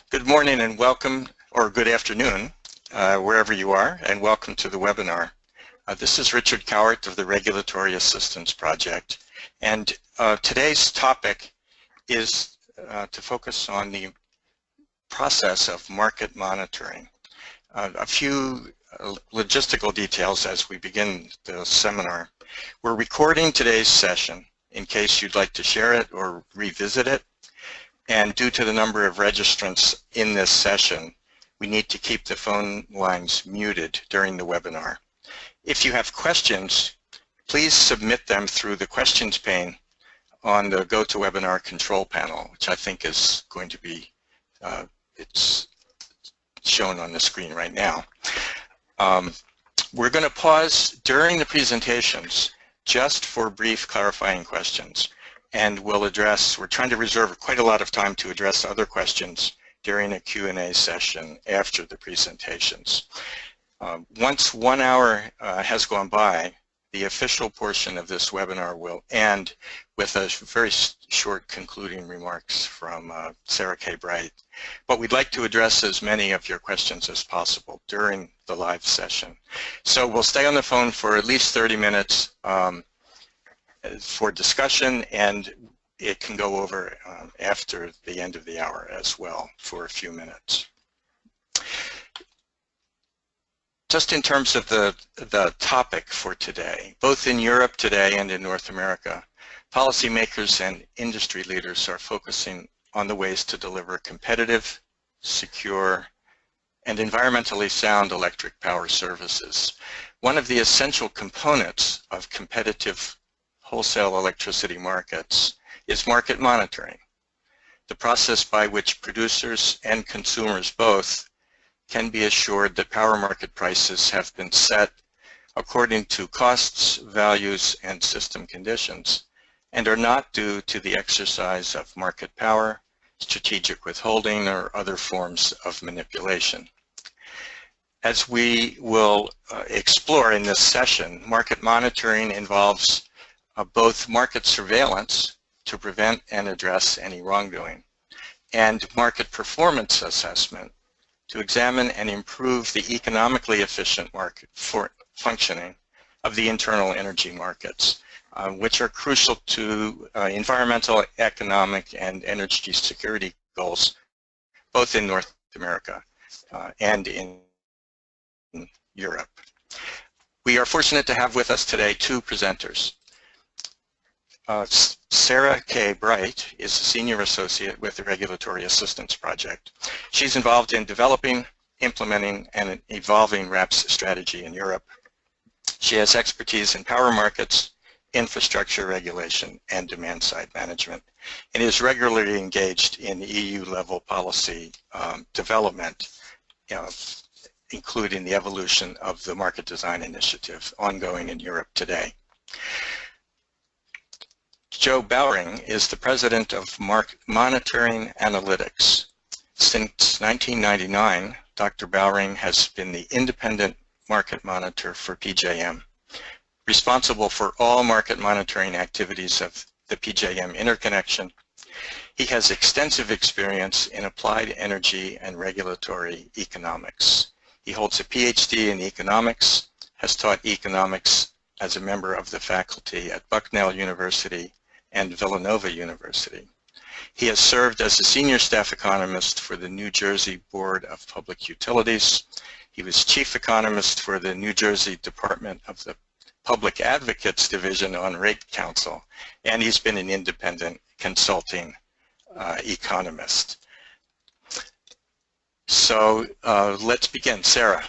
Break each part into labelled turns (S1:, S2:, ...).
S1: Good morning and welcome, or good afternoon, wherever you are, and welcome to the webinar. This is Richard Cowart of the Regulatory Assistance Project, and today's topic is to focus on the process of market monitoring. A few logistical details as we begin the seminar. We're recording today's session in case you'd like to share it or revisit it. And due to the number of registrants in this session, we need to keep the phone lines muted during the webinar. If you have questions, please submit them through the questions pane on the GoToWebinar control panel, which I think is going to be, it's shown on the screen right now. We're going to pause during the presentations just for brief clarifying questions. And we'll address, we're trying to reserve quite a lot of time to address other questions during a Q&A session after the presentations. Once 1 hour has gone by, the official portion of this webinar will end with a very short concluding remarks from Sara K. Bright. But we'd like to address as many of your questions as possible during the live session. So we'll stay on the phone for at least 30 minutes. For discussion, and it can go over after the end of the hour as well for a few minutes. Just in terms of the topic for today, both in Europe today and in North America, policymakers and industry leaders are focusing on the ways to deliver competitive, secure, and environmentally sound electric power services. One of the essential components of competitive wholesale electricity markets is market monitoring, the process by which producers and consumers both can be assured that power market prices have been set according to costs, values, and system conditions, and are not due to the exercise of market power, strategic withholding, or other forms of manipulation. As we will explore in this session, market monitoring involves both market surveillance to prevent and address any wrongdoing, and market performance assessment to examine and improve the economically efficient market functioning of the internal energy markets, which are crucial to environmental, economic, and energy security goals, both in North America and in Europe. We are fortunate to have with us today two presenters. Sara K. Bright is a senior associate with the Regulatory Assistance Project. She's involved in developing, implementing, and evolving RAP's strategy in Europe. She has expertise in power markets, infrastructure regulation, and demand-side management, and is regularly engaged in EU-level policy development, including the evolution of the Market Design Initiative ongoing in Europe today. Joe Bowring is the president of Monitoring Analytics. Since 1999, Dr. Bowring has been the independent market monitor for PJM, responsible for all market monitoring activities of the PJM interconnection. He has extensive experience in applied energy and regulatory economics. He holds a PhD in economics, has taught economics as a member of the faculty at Bucknell University and Villanova University. He has served as a senior staff economist for the New Jersey Board of Public Utilities. He was chief economist for the New Jersey Department of the Public Advocates Division on Rate Counsel, and he's been an independent consulting economist. So let's begin. Sara.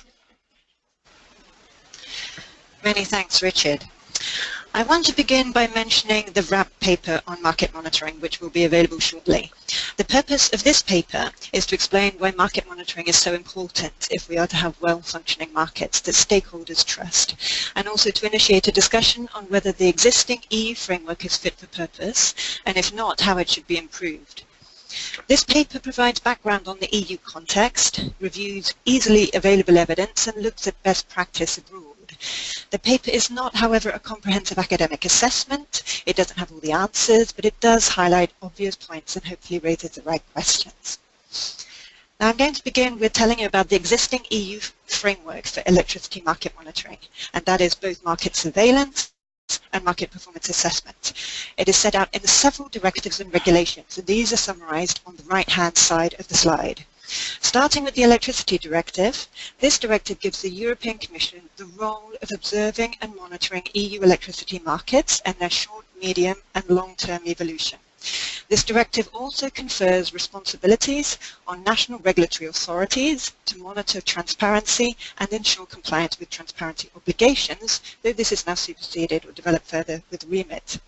S2: Many thanks, Richard. I want to begin by mentioning the RAP paper on market monitoring, which will be available shortly. The purpose of this paper is to explain why market monitoring is so important if we are to have well-functioning markets that stakeholders trust, and also to initiate a discussion on whether the existing EU framework is fit for purpose, and if not, how it should be improved. This paper provides background on the EU context, reviews easily available evidence, and looks at best practice abroad. The paper is not, however, a comprehensive academic assessment. It doesn't have all the answers, but it does highlight obvious points and hopefully raises the right questions. Now I'm going to begin with telling you about the existing EU framework for electricity market monitoring, and that is both market surveillance and market performance assessment. It is set out in the several directives and regulations, and these are summarized on the right-hand side of the slide. Starting with the Electricity Directive, this directive gives the European Commission the role of observing and monitoring EU electricity markets and their short, medium and long-term evolution. This directive also confers responsibilities on national regulatory authorities to monitor transparency and ensure compliance with transparency obligations, though this is now superseded or developed further with REMIT.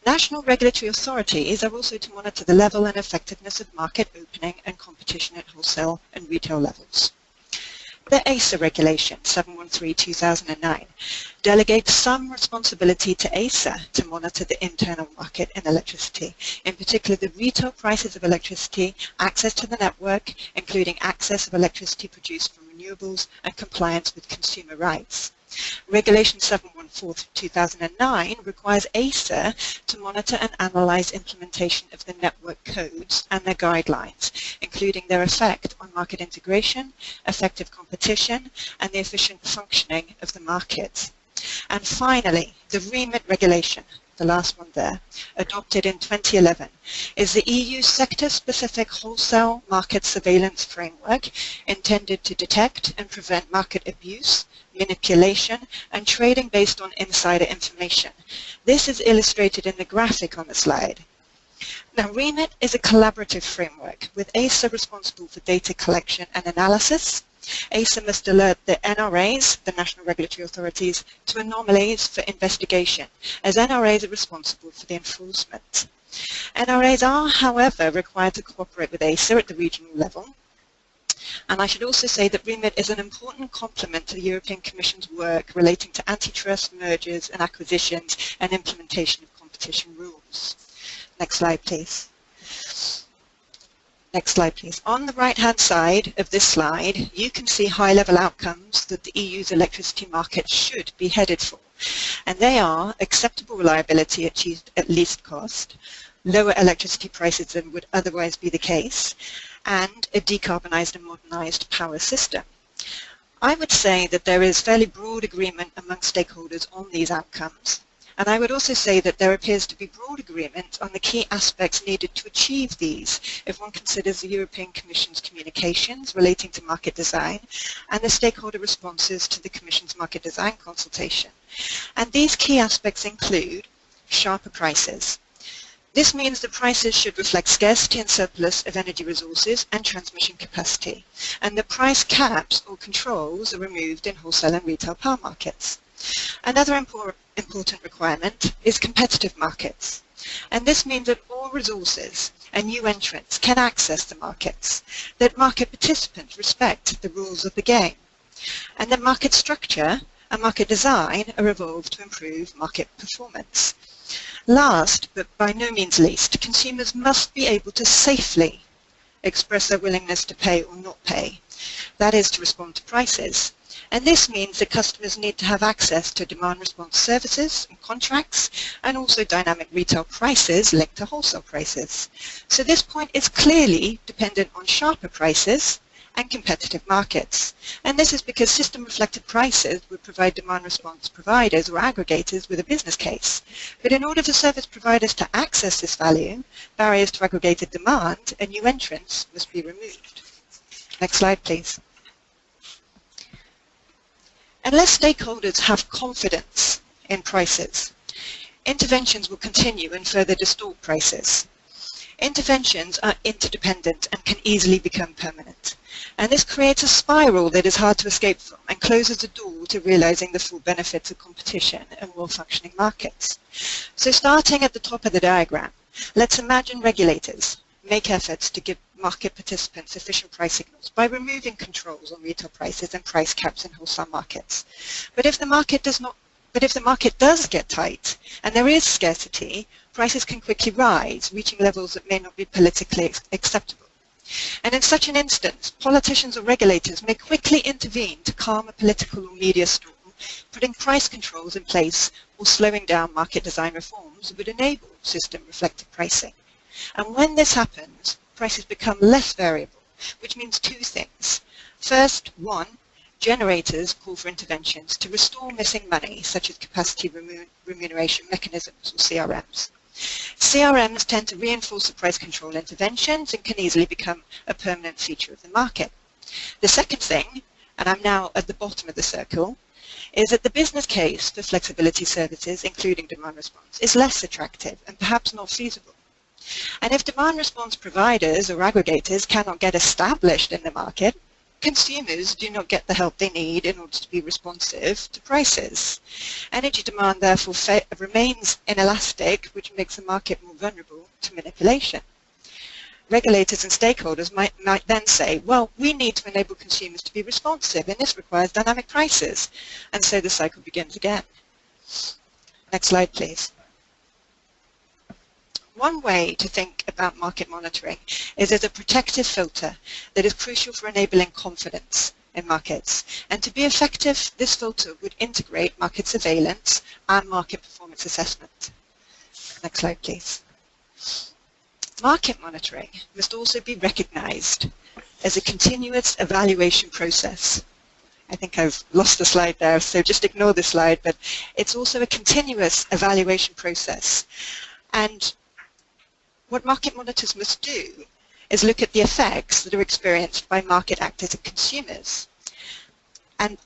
S2: National regulatory authorities are also to monitor the level and effectiveness of market opening and competition at wholesale and retail levels. The ACER Regulation 713/2009 delegates some responsibility to ACER to monitor the internal market in electricity, in particular the retail prices of electricity, access to the network, including access of electricity produced from renewables, and compliance with consumer rights. Regulation 714/2009 requires ACER to monitor and analyze implementation of the network codes and their guidelines, including their effect on market integration, effective competition, and the efficient functioning of the market. And finally, the REMIT regulation, the last one there, adopted in 2011, is the EU sector-specific wholesale market surveillance framework intended to detect and prevent market abuse, manipulation, and trading based on insider information. This is illustrated in the graphic on the slide. Now, REMIT is a collaborative framework with ACER responsible for data collection and analysis. ACER must alert the NRAs, the national regulatory authorities, to anomalies for investigation, as NRAs are responsible for the enforcement. NRAs are, however, required to cooperate with ACER at the regional level. And I should also say that REMIT is an important complement to the European Commission's work relating to antitrust, mergers and acquisitions and implementation of competition rules. Next slide, please. Next slide, please. On the right-hand side of this slide, you can see high-level outcomes that the EU's electricity market should be headed for. And they are acceptable reliability achieved at least cost, lower electricity prices than would otherwise be the case, and a decarbonised and modernised power system. I would say that there is fairly broad agreement among stakeholders on these outcomes. And I would also say that there appears to be broad agreement on the key aspects needed to achieve these if one considers the European Commission's communications relating to market design and the stakeholder responses to the Commission's market design consultation. And these key aspects include sharper prices. This means that prices should reflect scarcity and surplus of energy resources and transmission capacity, and the price caps or controls are removed in wholesale and retail power markets. Another important requirement is competitive markets, and this means that all resources and new entrants can access the markets, that market participants respect the rules of the game, and that market structure and market design are evolved to improve market performance. Last, but by no means least, consumers must be able to safely express their willingness to pay or not pay, that is, to respond to prices. And this means that customers need to have access to demand response services and contracts, and also dynamic retail prices linked to wholesale prices. So this point is clearly dependent on sharper prices and competitive markets. And this is because system-reflected prices would provide demand response providers or aggregators with a business case. But in order for service providers to access this value, barriers to aggregated demand and new entrants must be removed. Next slide, please. Unless stakeholders have confidence in prices, interventions will continue and further distort prices. Interventions are interdependent and can easily become permanent. And this creates a spiral that is hard to escape from and closes the door to realizing the full benefits of competition and well-functioning markets. So starting at the top of the diagram, let's imagine regulators make efforts to give market participants efficient price signals by removing controls on retail prices and price caps in wholesale markets. But if the market does get tight and there is scarcity, prices can quickly rise, reaching levels that may not be politically acceptable. And in such an instance, politicians or regulators may quickly intervene to calm a political or media storm, putting price controls in place or slowing down market design reforms that would enable system-reflected pricing. And when this happens, prices become less variable which means two things. First, one, generators call for interventions to restore missing money, such as capacity remuneration mechanisms or CRMs. CRMs tend to reinforce the price control interventions and can easily become a permanent feature of the market. The second thing, and I'm now at the bottom of the circle, is that the business case for flexibility services, including demand response, is less attractive and perhaps not feasible. And if demand response providers or aggregators cannot get established in the market, consumers do not get the help they need in order to be responsive to prices. Energy demand therefore remains inelastic, which makes the market more vulnerable to manipulation. Regulators and stakeholders might then say, well, we need to enable consumers to be responsive, and this requires dynamic prices. And so the cycle begins again. Next slide, please. One way to think about market monitoring is as a protective filter that is crucial for enabling confidence in markets. And to be effective, this filter would integrate market surveillance and market performance assessment. Next slide, please. Market monitoring must also be recognized as a continuous evaluation process. I think I've lost the slide there, so just ignore the slide, but it's also a continuous evaluation process. And what market monitors must do is look at the effects that are experienced by market actors and consumers. And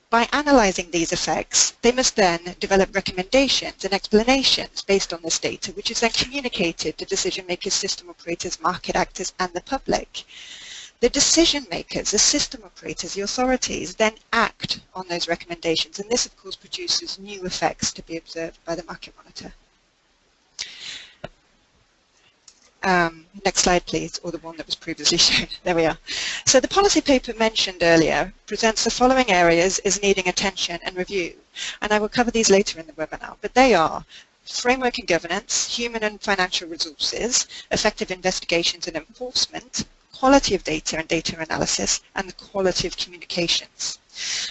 S2: by analyzing these effects, they must then develop recommendations and explanations based on this data, which is then communicated to decision makers, system operators, market actors, and the public. The decision makers, the system operators, the authorities then act on those recommendations, and this of course produces new effects to be observed by the market monitor. Next slide, please, or the one that was previously shown. There we are. So the policy paper mentioned earlier presents the following areas as needing attention and review, and I will cover these later in the webinar, but they are framework and governance, human and financial resources, effective investigations and enforcement, quality of data and data analysis, and the quality of communications.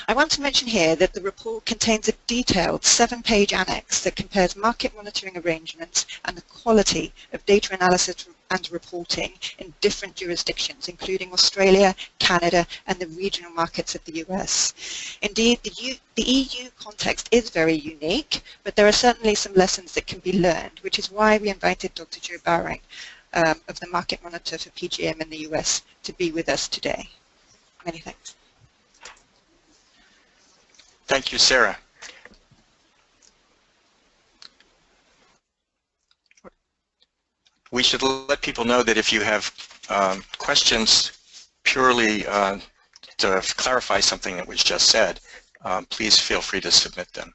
S2: I want to mention here that the report contains a detailed 7-page annex that compares market monitoring arrangements and the quality of data analysis and reporting in different jurisdictions, including Australia, Canada, and the regional markets of the US. Indeed, the EU context is very unique, but there are certainly some lessons that can be learned, which is why we invited Dr. Joe Bowring of the Market Monitor for PGM in the US to be with us today. Many thanks.
S1: Thank you, Sarah. We should let people know that if you have questions purely to clarify something that was just said, please feel free to submit them.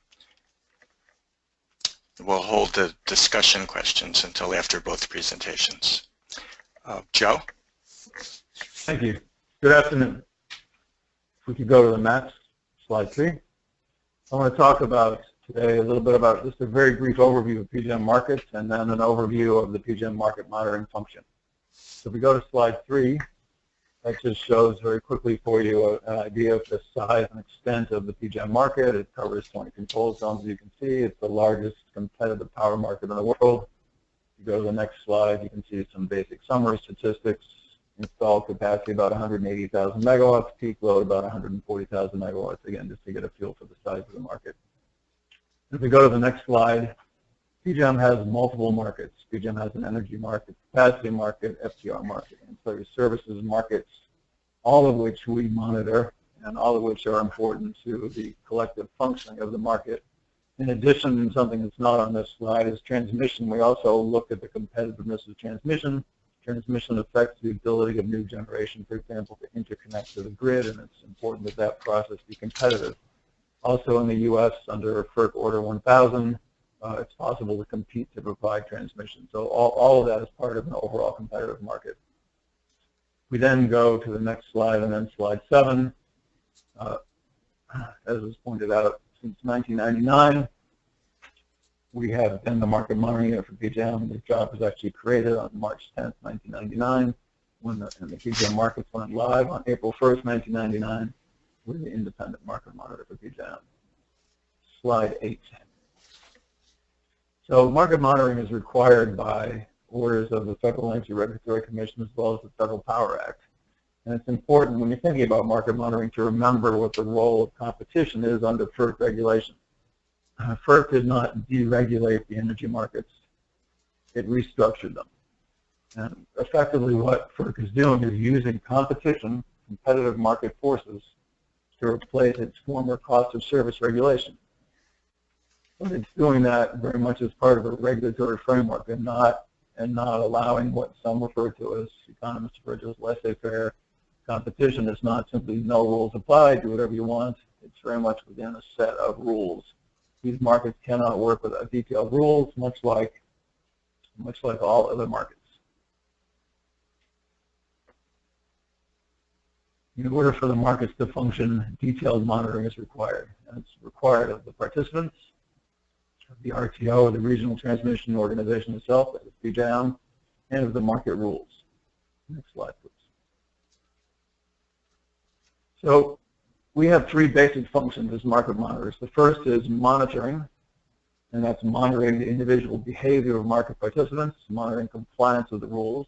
S1: We'll hold the discussion questions until after both presentations. Joe?
S3: Thank you. Good afternoon. If we could go to the next, slide 3. I want to talk about today a little bit about just a very brief overview of PGM markets and then an overview of the PGM market monitoring function. So if we go to slide 3, that just shows very quickly for you an idea of the size and extent of the PGM market. It covers 20 control zones, as you can see. It's the largest competitive power market in the world. If you go to the next slide, you can see some basic summary statistics. Installed capacity about 180,000 megawatts, peak load about 140,000 megawatts, again, just to get a feel for the size of the market. If we go to the next slide, PGM has multiple markets. PGM has an energy market, capacity market, FTR market, ancillary services markets, all of which we monitor and all of which are important to the collective functioning of the market. In addition, something that's not on this slide is transmission. We also look at the competitiveness of transmission. Transmission affects the ability of new generation, for example, to interconnect to the grid, and it's important that that process be competitive. Also in the U.S., under FERC Order 1000, it's possible to compete to provide transmission. So all of that is part of an overall competitive market. We then go to the next slide and then slide 7. As was pointed out, since 1999, we have been the market monitoring unit for PGM. The job was actually created on March 10th, 1999, when the PGM markets went live on April 1st, 1999. We're the independent market monitor for PGM. Slide 8. So market monitoring is required by orders of the Federal Energy Regulatory Commission as well as the Federal Power Act. And it's important when you're thinking about market monitoring to remember what the role of competition is under FERC regulation. FERC did not deregulate the energy markets. It restructured them. And effectively what FERC is doing is using competition, competitive market forces, to replace its former cost of service regulation. But it's doing that very much as part of a regulatory framework and not allowing what some refer to as, economists refer to as laissez-faire competition. It's not simply no rules apply, do whatever you want. It's very much within a set of rules. These markets cannot work without detailed rules, much like all other markets. In order for the markets to function, detailed monitoring is required. And it's required of the participants, of the RTO, the regional transmission organization itself, that is PJM, and of the market rules. Next slide, please. So we have three basic functions as market monitors. The first is monitoring, and that's monitoring the individual behavior of market participants, monitoring compliance with the rules,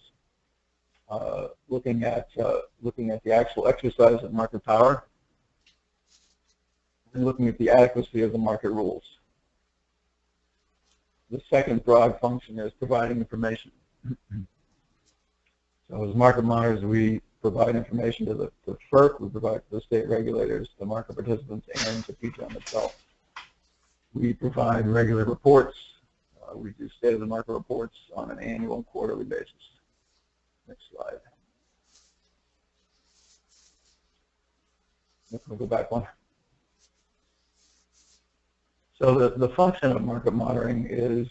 S3: looking at the actual exercise of market power, and looking at the adequacy of the market rules. The second broad function is providing information. So as market monitors, we provide information to the FERC, we provide to the state regulators, the market participants, and to PJM itself. We provide regular reports. We do state-of-the-market reports on an annual and quarterly basis. Next slide. We'll go back one. So the function of market monitoring is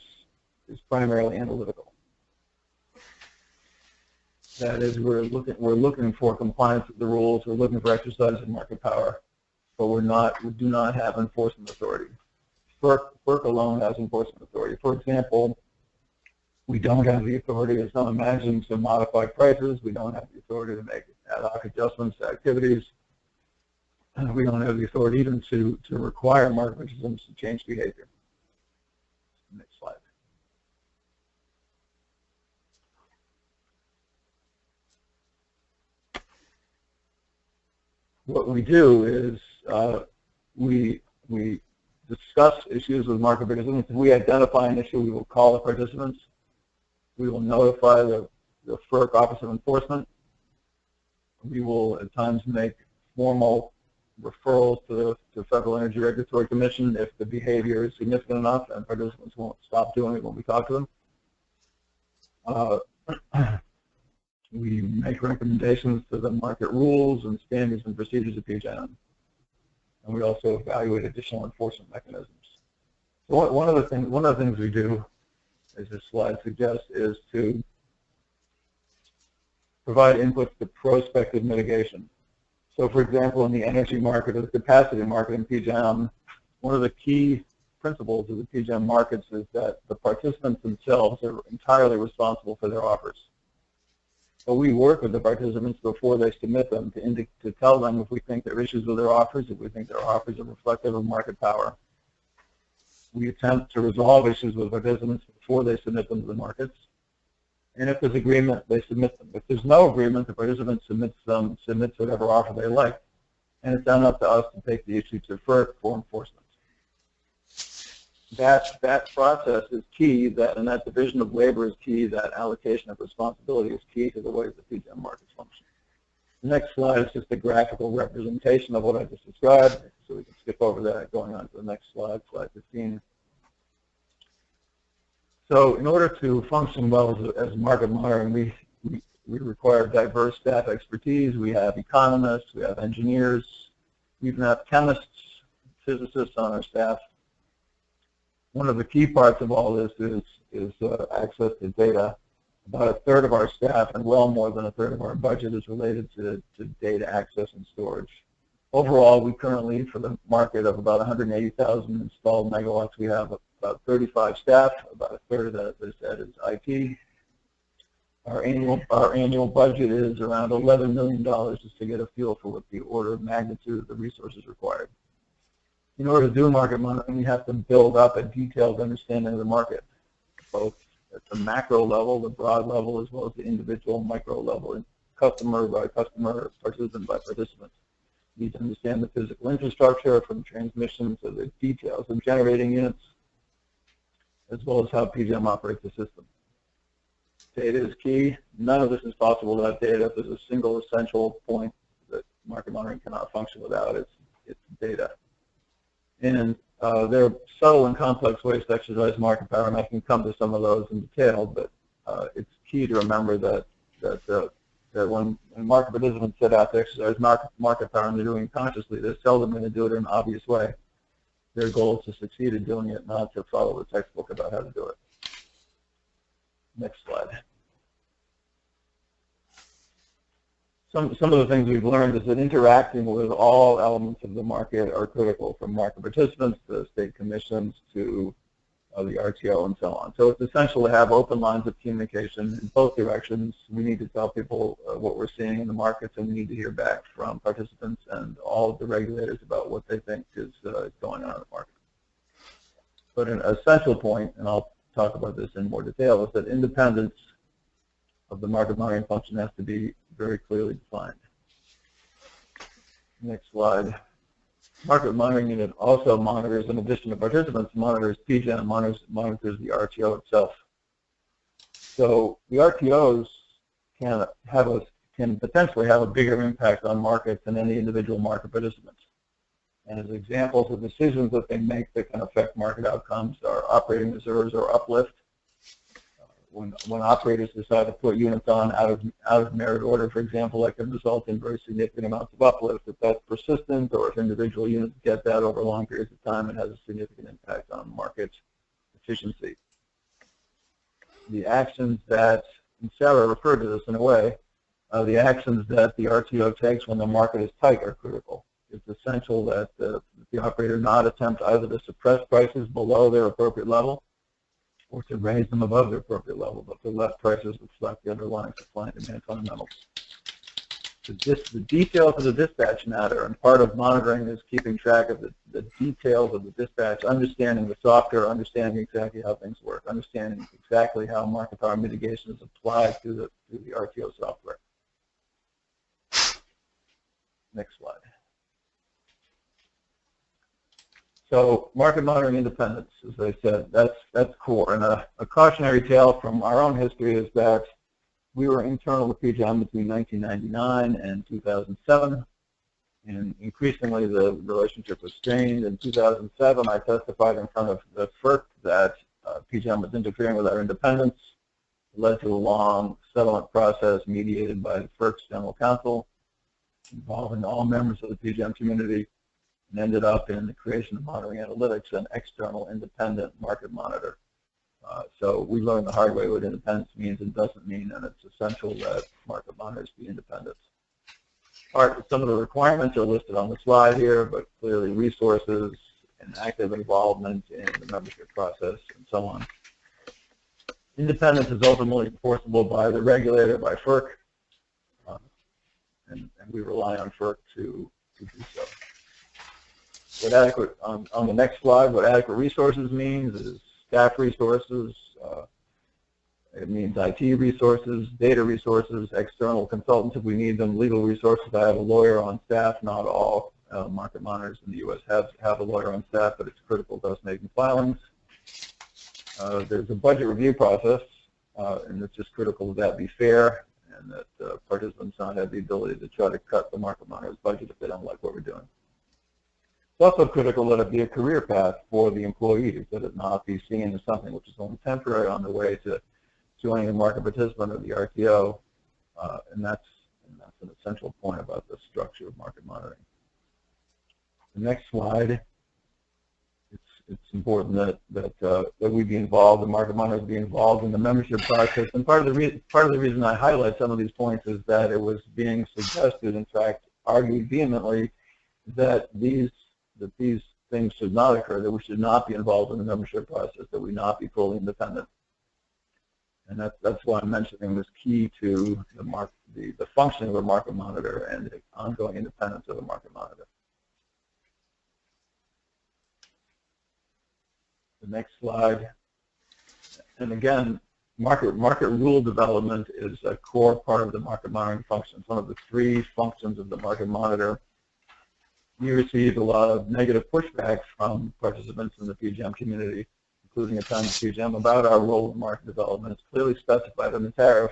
S3: primarily analytical. That is, we're looking for compliance with the rules. We're looking for exercise of market power, but we do not have enforcement authority. FERC alone has enforcement authority. For example, we don't have the authority, as some imagine, to modify prices. We don't have the authority to make ad hoc adjustments to activities. We don't have the authority even to require market participants to change behavior. Next slide. What we do is we discuss issues with market participants. If we identify an issue, we will call the participants. We will notify the FERC Office of Enforcement. We will at times make formal referrals to the Federal Energy Regulatory Commission if the behavior is significant enough and participants won't stop doing it when we talk to them. We make recommendations to the market rules and standards and procedures of PJM. And we also evaluate additional enforcement mechanisms. So one of the things we do, as this slide suggests, is to provide inputs to prospective mitigation. So for example, in the energy market or the capacity market in PJM, one of the key principles of the PJM markets is that the participants themselves are entirely responsible for their offers. So we work with the participants before they submit them to tell them if we think there are issues with their offers, if we think their offers are reflective of market power. We attempt to resolve issues with participants before they submit them to the markets. And if there's agreement, they submit them. If there's no agreement, the participant submits whatever offer they like. And it's then up to us to take the issue to FERC for enforcement. That process is key, and that division of labor is key, that allocation of responsibility is key to the way the PJM markets function. The next slide is just a graphical representation of what I just described, so we can skip over that, going on to the next slide, slide 15. So in order to function well as market monitoring, we require diverse staff expertise. We have economists, we have engineers, we even have chemists, physicists on our staff. One of the key parts of all this is access to data. About a third of our staff and well more than a third of our budget is related to data access and storage. Overall, we currently, for the market of about 180,000 installed megawatts, we have about 35 staff. About a third of that, as I said, is IT. Our annual budget is around $11 million, just to get a feel for what the order of magnitude of the resources required. In order to do market monitoring, we have to build up a detailed understanding of the market, both at the macro level, the broad level, as well as the individual micro level customer by customer, participant by participant. You need to understand the physical infrastructure from transmission to the details of generating units, as well as how PJM operates the system. Data is key. None of this is possible without data. There's a single essential point that market monitoring cannot function without. It's data. And there are subtle and complex ways to exercise market power, and I can come to some of those in detail, but it's key to remember that when market participants set out to exercise market power and they're doing it consciously, they're seldom going to do it in an obvious way. Their goal is to succeed in doing it, not to follow the textbook about how to do it. Next slide. Some of the things we've learned is that interacting with all elements of the market are critical, from market participants to state commissions to the RTO and so on. So it's essential to have open lines of communication in both directions. We need to tell people what we're seeing in the markets, and we need to hear back from participants and all of the regulators about what they think is going on in the market. But an essential point, and I'll talk about this in more detail, is that independence of the market monitoring function has to be very clearly defined. Next slide. Market monitoring unit also monitors, in addition to participants, monitors PJM, monitors the RTO itself. So the RTOs can potentially have a bigger impact on markets than any individual market participants. And as examples of decisions that they make that can affect market outcomes are operating reserves or uplift. When operators decide to put units on out of merit order, for example, that can result in very significant amounts of uplift. If that's persistent, or if individual units get that over long periods of time, it has a significant impact on market efficiency. The actions that, and Sara referred to this in a way, the actions that the RTO takes when the market is tight are critical. It's essential that the operator not attempt either to suppress prices below their appropriate level or to raise them above their appropriate level, but to let prices reflect the underlying supply and demand fundamentals. The details of the dispatch matter, and part of monitoring is keeping track of the details of the dispatch, understanding the software, understanding exactly how things work, understanding exactly how market power mitigation is applied to the RTO software. Next slide. So market monitoring independence, as I said, that's core. And a cautionary tale from our own history is that we were internal to PJM between 1999 and 2007, and increasingly the relationship was strained. In 2007, I testified in front of the FERC that PJM was interfering with our independence. It led to a long settlement process mediated by the FERC's general counsel, involving all members of the PJM community, and ended up in the creation of Monitoring Analytics, an external independent market monitor. So we learned the hard way what independence means and doesn't mean, and it's essential that market monitors be independent. Some of the requirements are listed on the slide here, but clearly resources and active involvement in the membership process and so on. Independence is ultimately enforceable by the regulator, by FERC, and we rely on FERC to do so. What adequate, on the next slide, what adequate resources means is staff resources, it means IT resources, data resources, external consultants if we need them, legal resources. I have a lawyer on staff. Not all market monitors in the U.S. have a lawyer on staff, but it's critical to us making filings. There's a budget review process, and it's just critical that be fair and that participants not have the ability to try to cut the market monitor's budget if they don't like what we're doing. It's also critical that it be a career path for the employees, that it not be seen as something which is only temporary on the way to joining a market participant or the RTO, and that's an essential point about the structure of market monitoring. The next slide, it's important that we be involved, the market monitors be involved in the membership process, and part of the reason I highlight some of these points is that it was being suggested, in fact, argued vehemently, that these things should not occur, that we should not be involved in the membership process, that we not be fully independent. And that's why I'm mentioning this key to the functioning of a market monitor and the ongoing independence of a market monitor. The next slide. And again, Market rule development is a core part of the market monitoring function. It's one of the 3 functions of the market monitor. We received a lot of negative pushback from participants in the PGM community, including attending PGM, about our role in market development. It's clearly specified in the tariff,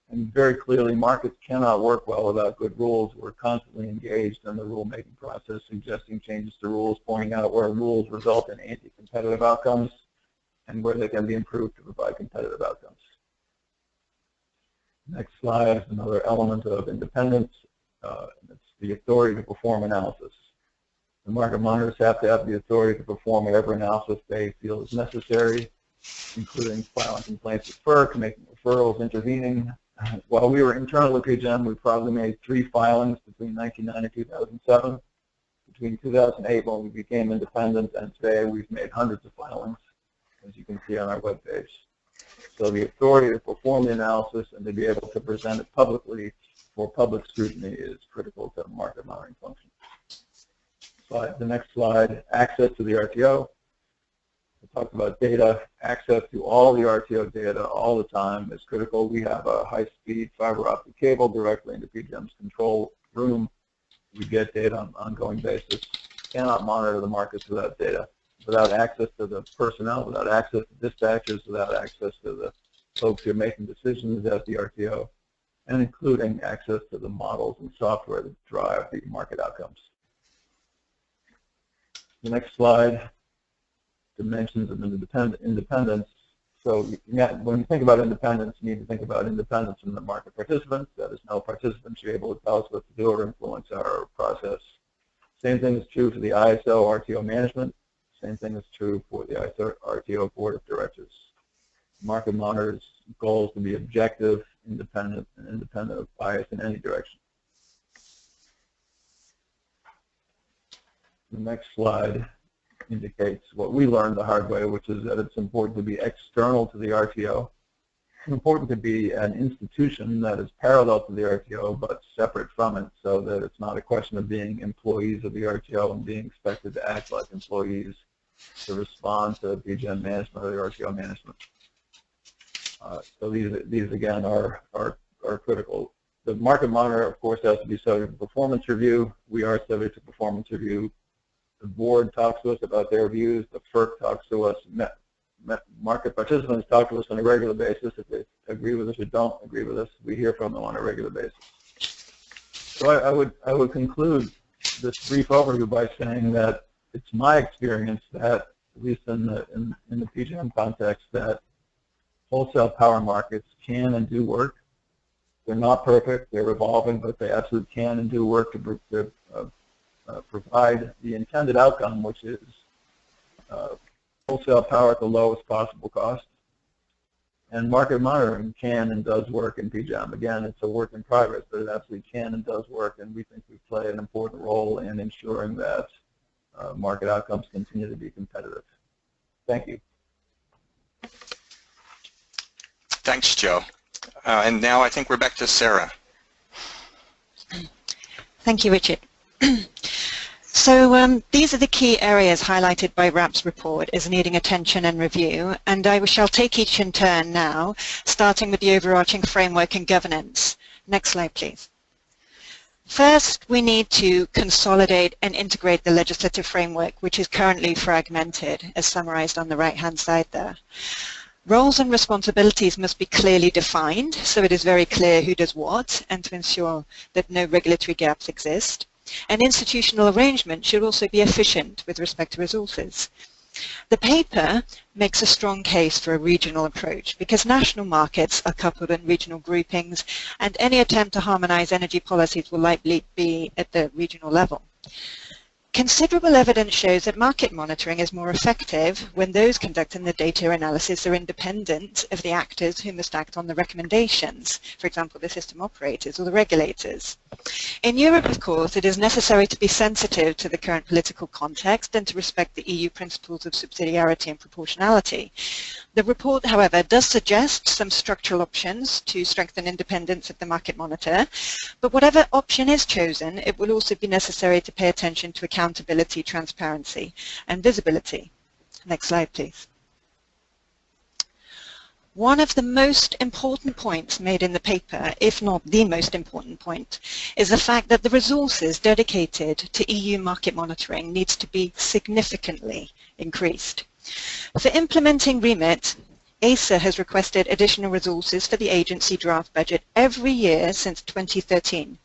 S3: and very clearly markets cannot work well without good rules. We're constantly engaged in the rulemaking process, suggesting changes to rules, pointing out where rules result in anti-competitive outcomes and where they can be improved to provide competitive outcomes. Next slide is another element of independence. It's the authority to perform analysis. The market monitors have to have the authority to perform whatever analysis they feel is necessary, including filing complaints with FERC, making referrals, intervening. While we were internal at PGM, we probably made 3 filings between 1990 and 2007. Between 2008, when we became independent, and today, we've made hundreds of filings, as you can see on our webpage. So the authority to perform the analysis and to be able to present it publicly for public scrutiny is critical to the market monitoring function. The next slide, access to the RTO. We talked about data. Access to all the RTO data all the time is critical. We have a high-speed fiber optic cable directly into PGM's control room. We get data on an ongoing basis. Cannot monitor the markets without data, without access to the personnel, without access to dispatchers, without access to the folks who are making decisions at the RTO, and including access to the models and software that drive the market outcomes. The next slide, dimensions of independence. So when you think about independence, you need to think about independence from the market participants. That is, no participant should be able to tell us what to do or influence our process. Same thing is true for the ISO RTO management. Same thing is true for the ISO RTO board of directors. Market monitors' goal is to be objective, independent, and independent of bias in any direction. The next slide indicates what we learned the hard way, which is that it's important to be external to the RTO. It's important to be an institution that is parallel to the RTO but separate from it, so that it's not a question of being employees of the RTO and being expected to act like employees to respond to PGM management or the RTO management. So these again are critical. The market monitor, of course, has to be subject to performance review. We are subject to performance review. The board talks to us about their views. The FERC talks to us. Market participants talk to us on a regular basis. If they agree with us or don't agree with us, we hear from them on a regular basis. So I would conclude this brief overview by saying that it's my experience that, at least in the PGM context, that wholesale power markets can and do work. They're not perfect. They're evolving, but they absolutely can and do work to provide the intended outcome, which is wholesale power at the lowest possible cost. And market monitoring can and does work in PGM. Again, it's a work in progress, but it absolutely can and does work, and we think we play an important role in ensuring that market outcomes continue to be competitive. Thank you.
S1: Thanks, Joe. And now I think we're back to Sara.
S2: Thank you, Richard. So these are the key areas highlighted by RAP's report as needing attention and review, and I shall take each in turn now, starting with the overarching framework and governance. Next slide, please. First, we need to consolidate and integrate the legislative framework, which is currently fragmented, as summarized on the right-hand side there. Roles and responsibilities must be clearly defined, so it is very clear who does what, and to ensure that no regulatory gaps exist. And institutional arrangement should also be efficient with respect to resources. The paper makes a strong case for a regional approach because national markets are coupled in regional groupings, and any attempt to harmonize energy policies will likely be at the regional level. Considerable evidence shows that market monitoring is more effective when those conducting the data analysis are independent of the actors who must act on the recommendations, for example, the system operators or the regulators. In Europe, of course, it is necessary to be sensitive to the current political context and to respect the EU principles of subsidiarity and proportionality. The report, however, does suggest some structural options to strengthen independence of the market monitor, but whatever option is chosen, it will also be necessary to pay attention to accountability, transparency, and visibility. Next slide, please. One of the most important points made in the paper, if not the most important point, is the fact that the resources dedicated to EU market monitoring needs to be significantly increased. For implementing REMIT, ACER has requested additional resources for the agency draft budget every year since 2013.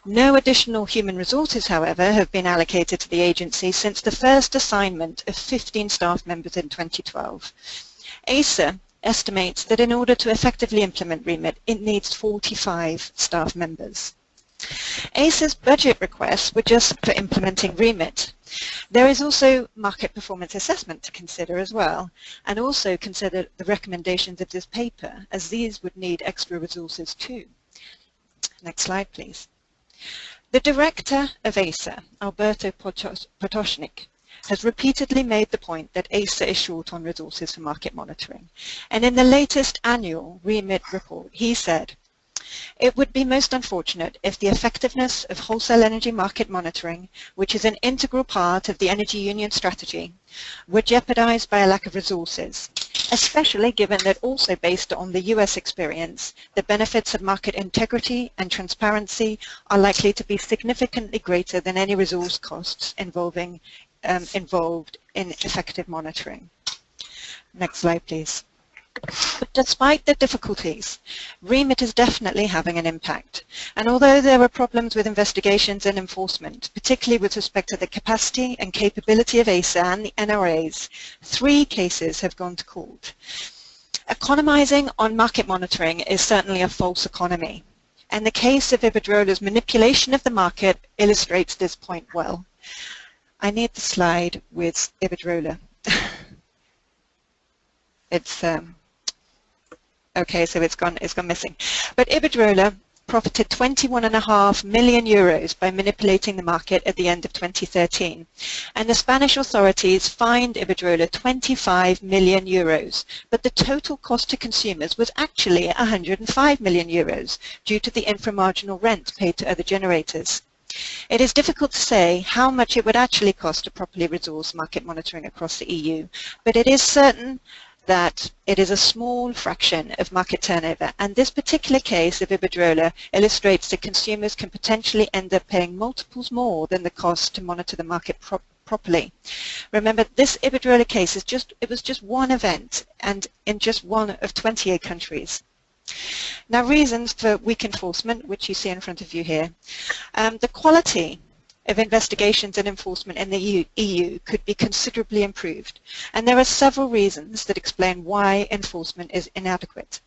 S2: No additional human resources, however, have been allocated to the agency since the first assignment of 15 staff members in 2012. ACER estimates that in order to effectively implement REMIT, it needs 45 staff members. ACER's budget requests were just for implementing REMIT. There is also market performance assessment to consider as well, and also consider the recommendations of this paper, as these would need extra resources too. Next slide, please. The director of ACER, Alberto Potocznik, has repeatedly made the point that ACER is short on resources for market monitoring. And in the latest annual REMIT report, he said, "It would be most unfortunate if the effectiveness of wholesale energy market monitoring, which is an integral part of the energy union strategy, were jeopardized by a lack of resources, especially given that also based on the US experience, the benefits of market integrity and transparency are likely to be significantly greater than any resource costs involved in effective monitoring." Next slide, please. But despite the difficulties, REMIT is definitely having an impact. And although there are problems with investigations and enforcement, particularly with respect to the capacity and capability of ACER and the NRAs, 3 cases have gone to court. Economizing on market monitoring is certainly a false economy. And the case of Iberdrola's manipulation of the market illustrates this point well. I need the slide with Iberdrola. It's okay, so it's gone missing. But Iberdrola profited 21.5 million euros by manipulating the market at the end of 2013. And the Spanish authorities fined Iberdrola 25 million euros. But the total cost to consumers was actually 105 million euros due to the inframarginal rent paid to other generators. It is difficult to say how much it would actually cost to properly resource market monitoring across the EU, but it is certain that it is a small fraction of market turnover, and this particular case of Iberdrola illustrates that consumers can potentially end up paying multiples more than the cost to monitor the market properly. Remember, this Iberdrola case is it was just one event, and in just one of 28 countries. Now, reasons for weak enforcement, which you see in front of you here. The quality of investigations and enforcement in the EU could be considerably improved, and there are several reasons that explain why enforcement is inadequate.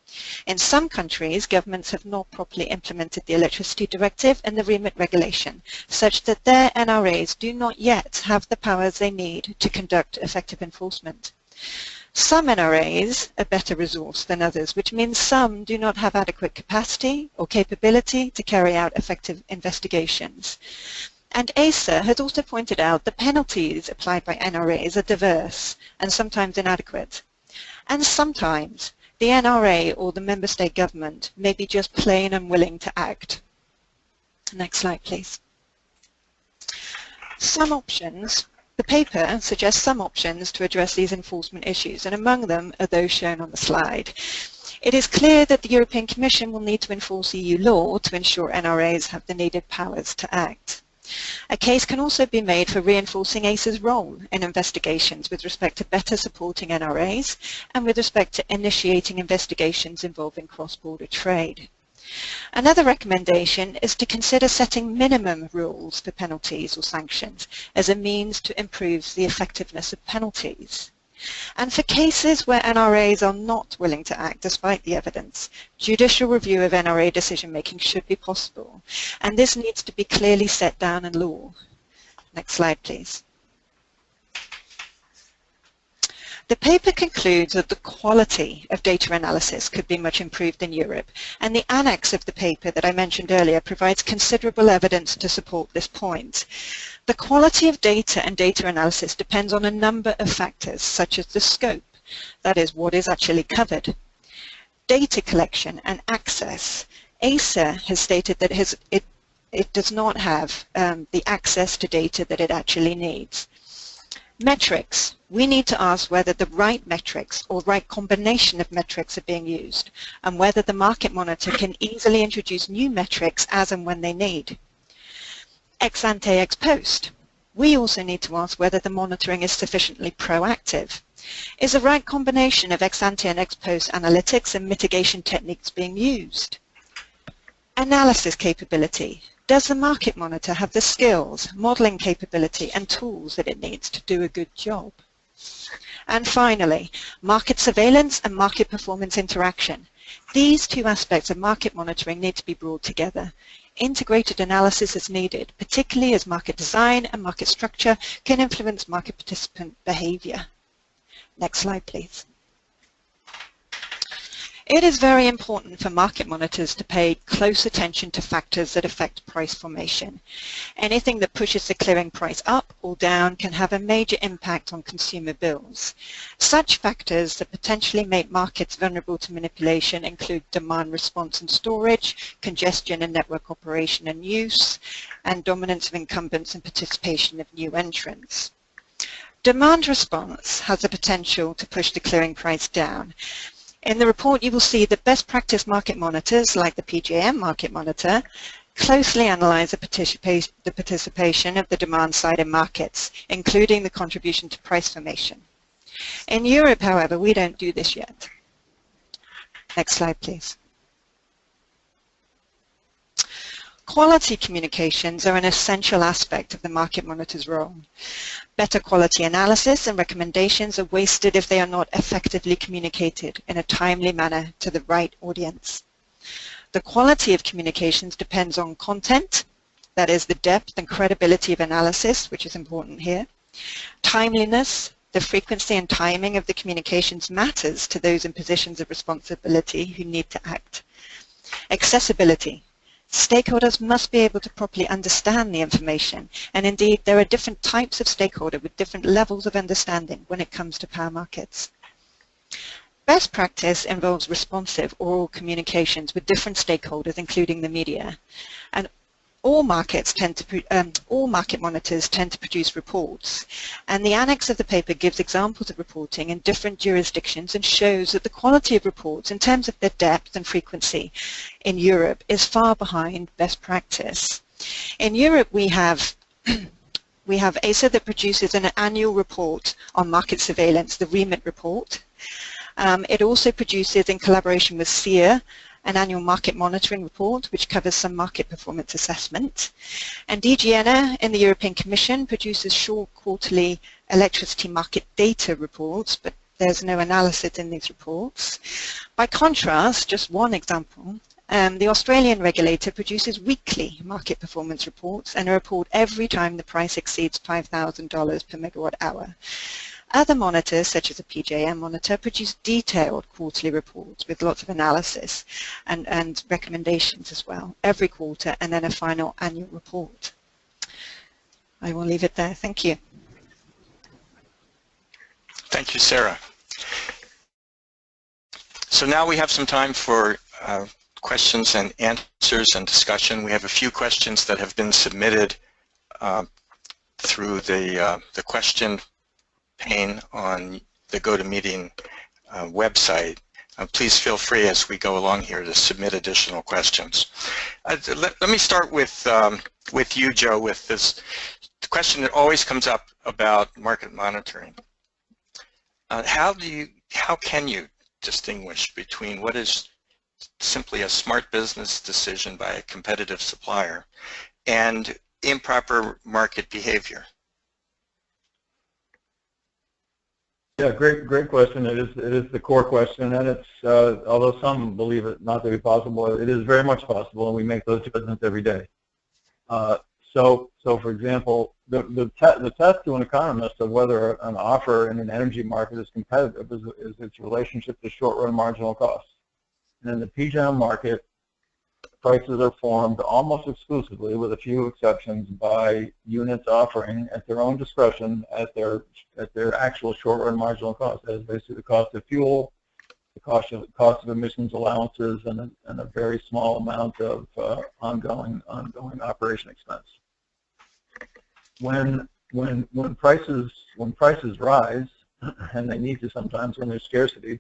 S2: In some countries, governments have not properly implemented the Electricity Directive and the REMIT regulation, such that their NRAs do not yet have the powers they need to conduct effective enforcement. Some NRAs are better resourced than others, which means some do not have adequate capacity or capability to carry out effective investigations. And ACER has also pointed out the penalties applied by NRAs are diverse and sometimes inadequate. And sometimes the NRA or the member state government may be just plain unwilling to act. Next slide, please. Some options. The paper suggests some options to address these enforcement issues, and among them are those shown on the slide. It is clear that the European Commission will need to enforce EU law to ensure NRAs have the needed powers to act. A case can also be made for reinforcing ACER's role in investigations with respect to better supporting NRAs and with respect to initiating investigations involving cross-border trade. Another recommendation is to consider setting minimum rules for penalties or sanctions as a means to improve the effectiveness of penalties. And for cases where NRAs are not willing to act despite the evidence, judicial review of NRA decision-making should be possible, and this needs to be clearly set down in law. Next slide, please. The paper concludes that the quality of data analysis could be much improved in Europe, and the annex of the paper that I mentioned earlier provides considerable evidence to support this point. The quality of data and data analysis depends on a number of factors, such as the scope, that is, what is actually covered, data collection and access. ACER has stated that it does not have the access to data that it actually needs. Metrics. We need to ask whether the right metrics or right combination of metrics are being used and whether the market monitor can easily introduce new metrics as and when they need. Ex ante, ex post. We also need to ask whether the monitoring is sufficiently proactive. Is the right combination of ex ante and ex post analytics and mitigation techniques being used? Analysis capability. Does the market monitor have the skills, modeling capability and tools that it needs to do a good job? And finally, market surveillance and market performance interaction. These two aspects of market monitoring need to be brought together. Integrated analysis is needed, particularly as market design and market structure can influence market participant behavior. Next slide, please. It is very important for market monitors to pay close attention to factors that affect price formation. Anything that pushes the clearing price up or down can have a major impact on consumer bills. Such factors that potentially make markets vulnerable to manipulation include demand response and storage, congestion and network operation and use, and dominance of incumbents and participation of new entrants. Demand response has the potential to push the clearing price down. In the report, you will see that best practice market monitors, like the PJM market monitor, closely analyze the participation of the demand side in markets, including the contribution to price formation. In Europe, however, we don't do this yet. Next slide, please. Quality communications are an essential aspect of the market monitor's role. Better quality analysis and recommendations are wasted if they are not effectively communicated in a timely manner to the right audience. The quality of communications depends on content, that is the depth and credibility of analysis, which is important here. Timeliness, the frequency and timing of the communications matters to those in positions of responsibility who need to act. Accessibility. Stakeholders must be able to properly understand the information, and indeed there are different types of stakeholder with different levels of understanding when it comes to power markets. Best practice involves responsive oral communications with different stakeholders, including the media, and all market monitors tend to produce reports, and the annex of the paper gives examples of reporting in different jurisdictions and shows that the quality of reports in terms of their depth and frequency in Europe is far behind best practice. In Europe we have ASA that produces an annual report on market surveillance, the REMIT report. It also produces, in collaboration with SEER, an annual market monitoring report which covers some market performance assessment. And DG ENER in the European Commission produces short quarterly electricity market data reports, but there's no analysis in these reports. By contrast, just one example, the Australian regulator produces weekly market performance reports and a report every time the price exceeds $5,000 per megawatt hour. Other monitors, such as the PJM monitor, produce detailed quarterly reports with lots of analysis and recommendations as well, every quarter, and then a final annual report. I will leave it there. Thank you.
S1: Thank you, Sarah. So now we have some time for questions and answers and discussion. We have a few questions that have been submitted through the question pane on the GoToMeeting website. Please feel free as we go along here to submit additional questions. Let me start with you, Joe, with this question that always comes up about market monitoring. How can you distinguish between what is simply a smart business decision by a competitive supplier and improper market behavior?
S3: Yeah, great question. It is the core question, and it's although some believe it not to be possible, it is very much possible, and we make those judgments every day. So for example, the test to an economist of whether an offer in an energy market is competitive is its relationship to short-run marginal costs. And in the PJM market, prices are formed almost exclusively, with a few exceptions, by units offering at their own discretion at their actual short-run marginal cost. That is basically the cost of fuel, the cost of emissions allowances, and a very small amount of ongoing operation expense. When when prices rise, and they need to sometimes when there's scarcity,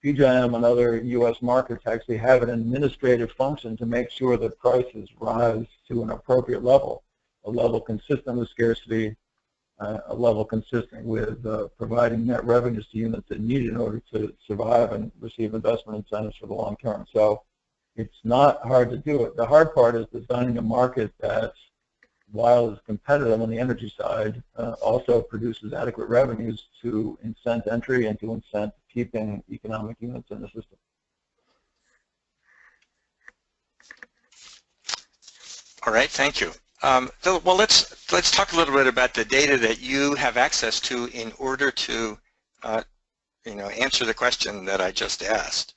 S3: PJM and other U.S. markets actually have an administrative function to make sure that prices rise to an appropriate level, a level consistent with scarcity, a level consistent with providing net revenues to units that need it in order to survive and receive investment incentives for the long term. So it's not hard to do it. The hard part is designing a market that, while it's competitive on the energy side, also produces adequate revenues to incent entry and to incent keeping economic units in the system.
S1: All right, thank you. Well, let's talk a little bit about the data that you have access to in order to, answer the question that I just asked.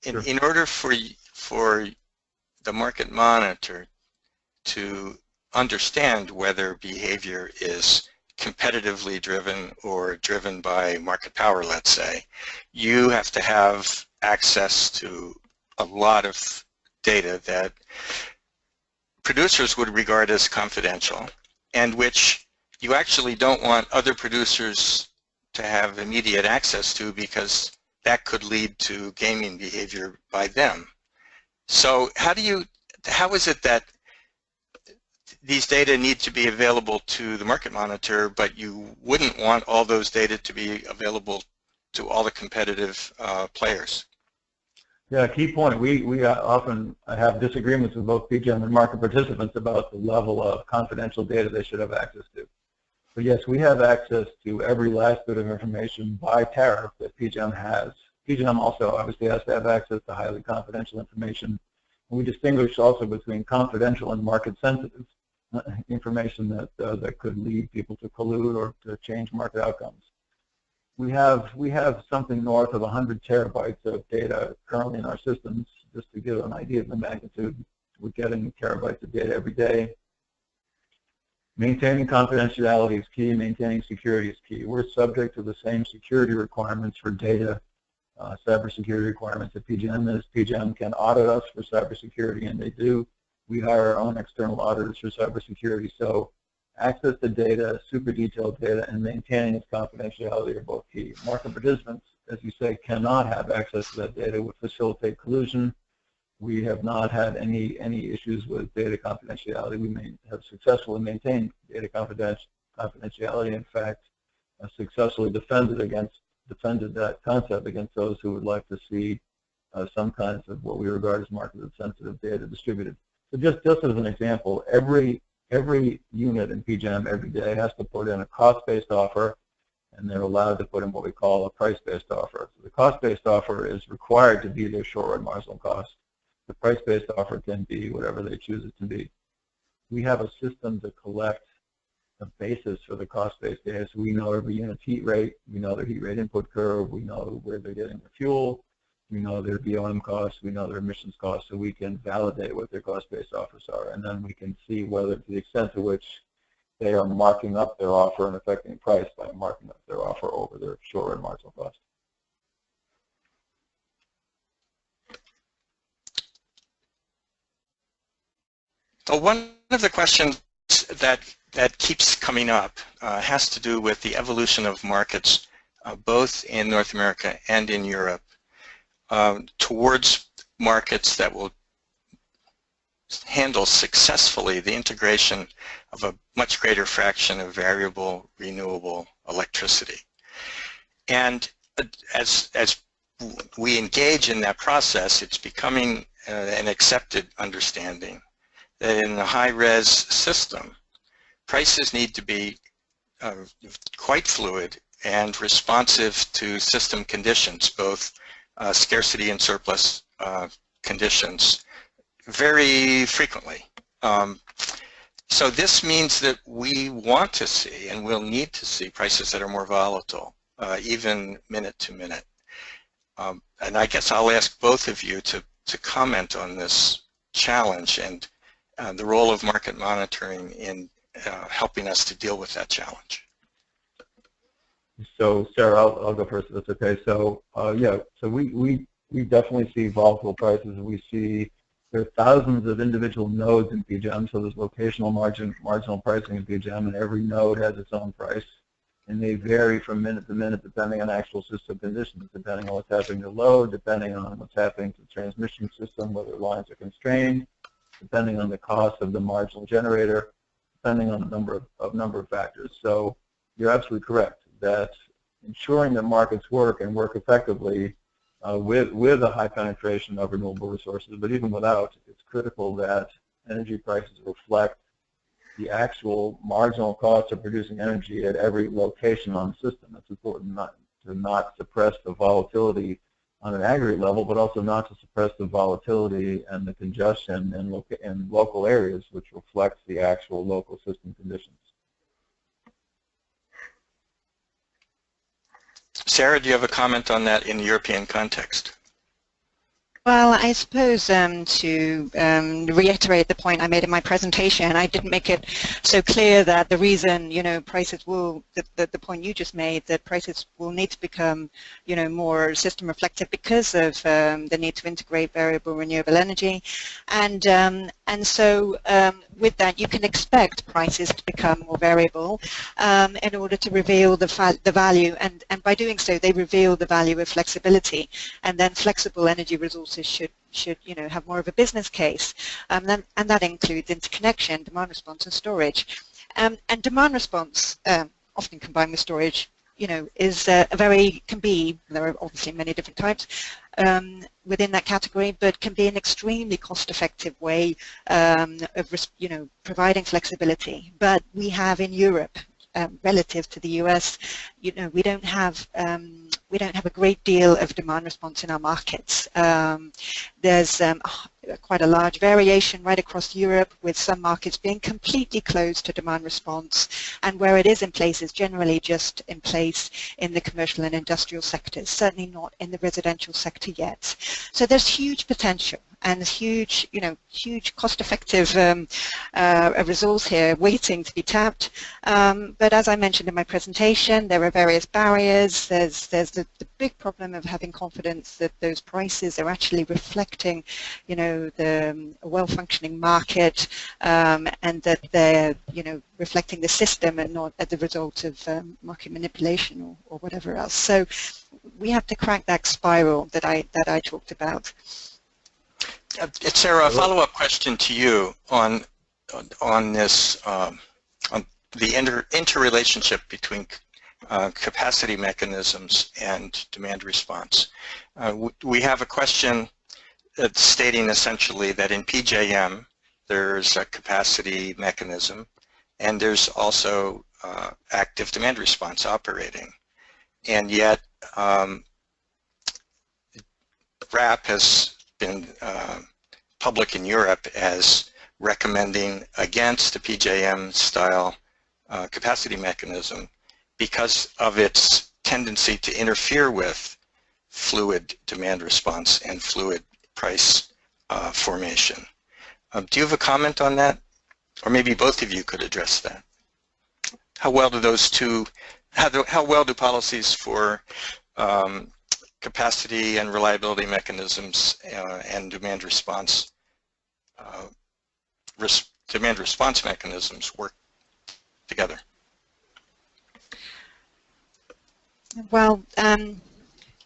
S3: Sure.
S1: In order for the market monitor to understand whether behavior is competitively driven or driven by market power, let's say, you have to have access to a lot of data that producers would regard as confidential, and which you actually don't want other producers to have immediate access to, because that could lead to gaming behavior by them. So how is it that these data need to be available to the market monitor, but you wouldn't want all those data to be available to all the competitive players?
S3: Yeah, key point. We often have disagreements with both PJM and market participants about the level of confidential data they should have access to. But yes, we have access to every last bit of information by tariff that PJM has. PJM also obviously has to have access to highly confidential information. And we distinguish also between confidential and market sensitive information that could lead people to collude or to change market outcomes. We have something north of 100 terabytes of data currently in our systems. Just to give an idea of the magnitude, we're getting terabytes of data every day. Maintaining confidentiality is key. Maintaining security is key. We're subject to the same security requirements for data, cybersecurity requirements that PJM is. PJM can audit us for cybersecurity, and they do. We hire our own external auditors for cybersecurity. So access to data, super detailed data, and maintaining its confidentiality are both key. Market participants, as you say, cannot have access to that data. It would facilitate collusion. We have not had any issues with data confidentiality. We have successfully maintained data confidentiality. In fact, successfully defended that concept against those who would like to see some kinds of what we regard as market-sensitive data distributed. So just as an example, every unit in PJM every day has to put in a cost-based offer, and they're allowed to put in what we call a price-based offer. So the cost-based offer is required to be their short-run marginal cost. The price-based offer can be whatever they choose it to be. We have a system to collect a basis for the cost-based data, so we know every unit's heat rate, we know their heat rate input curve, we know where they're getting their fuel, we know their BOM costs, we know their emissions costs, so we can validate what their cost-based offers are, and then we can see whether, to the extent to which they are marking up their offer and affecting price by marking up their offer over their short-run marginal cost.
S1: So one of the questions that keeps coming up has to do with the evolution of markets both in North America and in Europe towards markets that will handle successfully the integration of a much greater fraction of variable renewable electricity. And as we engage in that process, it's becoming an accepted understanding that in a high-res system, prices need to be quite fluid and responsive to system conditions, both scarcity and surplus conditions, very frequently. So this means that we want to see and will need to see prices that are more volatile, even minute to minute. And I guess I'll ask both of you to comment on this challenge and the role of market monitoring in helping us to deal with that challenge.
S3: So Sarah, I'll go first if that's okay. So yeah, so we definitely see volatile prices. We see There are thousands of individual nodes in PJM, so there's locational marginal pricing in PJM, and every node has its own price. And they vary from minute to minute depending on actual system conditions, depending on what's happening to load, depending on what's happening to the transmission system, whether lines are constrained, depending on the cost of the marginal generator, depending on a number of factors. So you're absolutely correct that ensuring that markets work and work effectively with a high penetration of renewable resources, but even without, it's critical that energy prices reflect the actual marginal cost of producing energy at every location on the system. It's important to not suppress the volatility on an aggregate level, but also not to suppress the volatility and the congestion in local areas, which reflects the actual local system conditions.
S1: Sarah, do you have a comment on that in the European context?
S2: Well, I suppose to reiterate the point I made in my presentation, I didn't make it so clear that the reason, prices will, the point you just made, that prices will need to become, more system reflective because of the need to integrate variable renewable energy. And so with that, you can expect prices to become more variable in order to reveal the value, and by doing so, they reveal the value of flexibility, and then flexible energy resources should have more of a business case, and that includes interconnection, demand response, and storage. And demand response, often combined with storage, is can be, there are obviously many different types within that category, but can be an extremely cost-effective way of providing flexibility. But we have in Europe, relative to the US, we don't have a great deal of demand response in our markets. There's quite a large variation right across Europe, with some markets being completely closed to demand response, and where it is in place is generally just in place in the commercial and industrial sectors, certainly not in the residential sector yet. So there's huge potential and huge, huge cost-effective resource here waiting to be tapped. But as I mentioned in my presentation, there are various barriers. There's the big problem of having confidence that those prices are actually reflecting, the well-functioning market, and that they're, reflecting the system and not as a result of market manipulation or whatever else. So we have to crack that spiral that I talked about.
S1: Sarah, a follow-up question to you on this, on the interrelationship between capacity mechanisms and demand response. We have a question stating essentially that in PJM there's a capacity mechanism and there's also active demand response operating, and yet RAP has been public in Europe as recommending against the PJM style capacity mechanism because of its tendency to interfere with fluid demand response and fluid price formation. Do you have a comment on that? Or maybe both of you could address that. How well do those two, how well do policies for capacity and reliability mechanisms and demand response mechanisms work together?
S2: Well,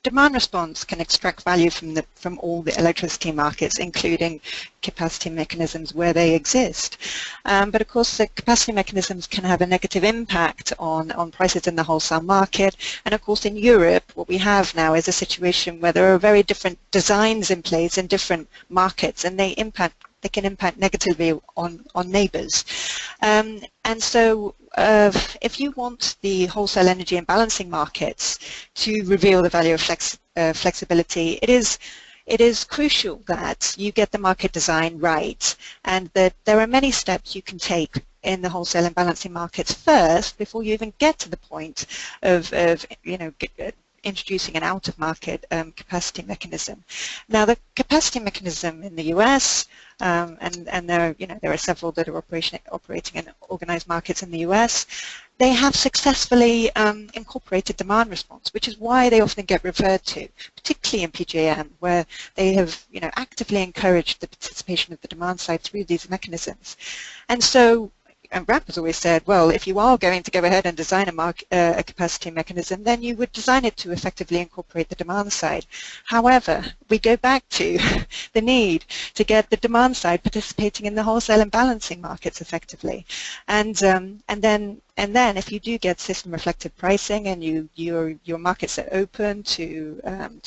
S2: demand response can extract value from all the electricity markets, including capacity mechanisms where they exist. But of course, the capacity mechanisms can have a negative impact on prices in the wholesale market. And of course, in Europe, what we have now is a situation where there are very different designs in place in different markets, and they can impact negatively on neighbors. And so if you want the wholesale energy and balancing markets to reveal the value of flexibility, it is crucial that you get the market design right, and that there are many steps you can take in the wholesale and balancing markets first before you even get to the point of introducing an out-of-market capacity mechanism. Now, the capacity mechanism in the US, and there are several that are operating in organized markets in the US, they have successfully incorporated demand response, which is why they often get referred to, particularly in PJM, where they have, actively encouraged the participation of the demand side through these mechanisms. And so, and RAP has always said, well, if you are going to go ahead and design a capacity mechanism, then you would design it to effectively incorporate the demand side. However, we go back to the need to get the demand side participating in the wholesale and balancing markets effectively. And then if you do get system reflective pricing and your markets are open to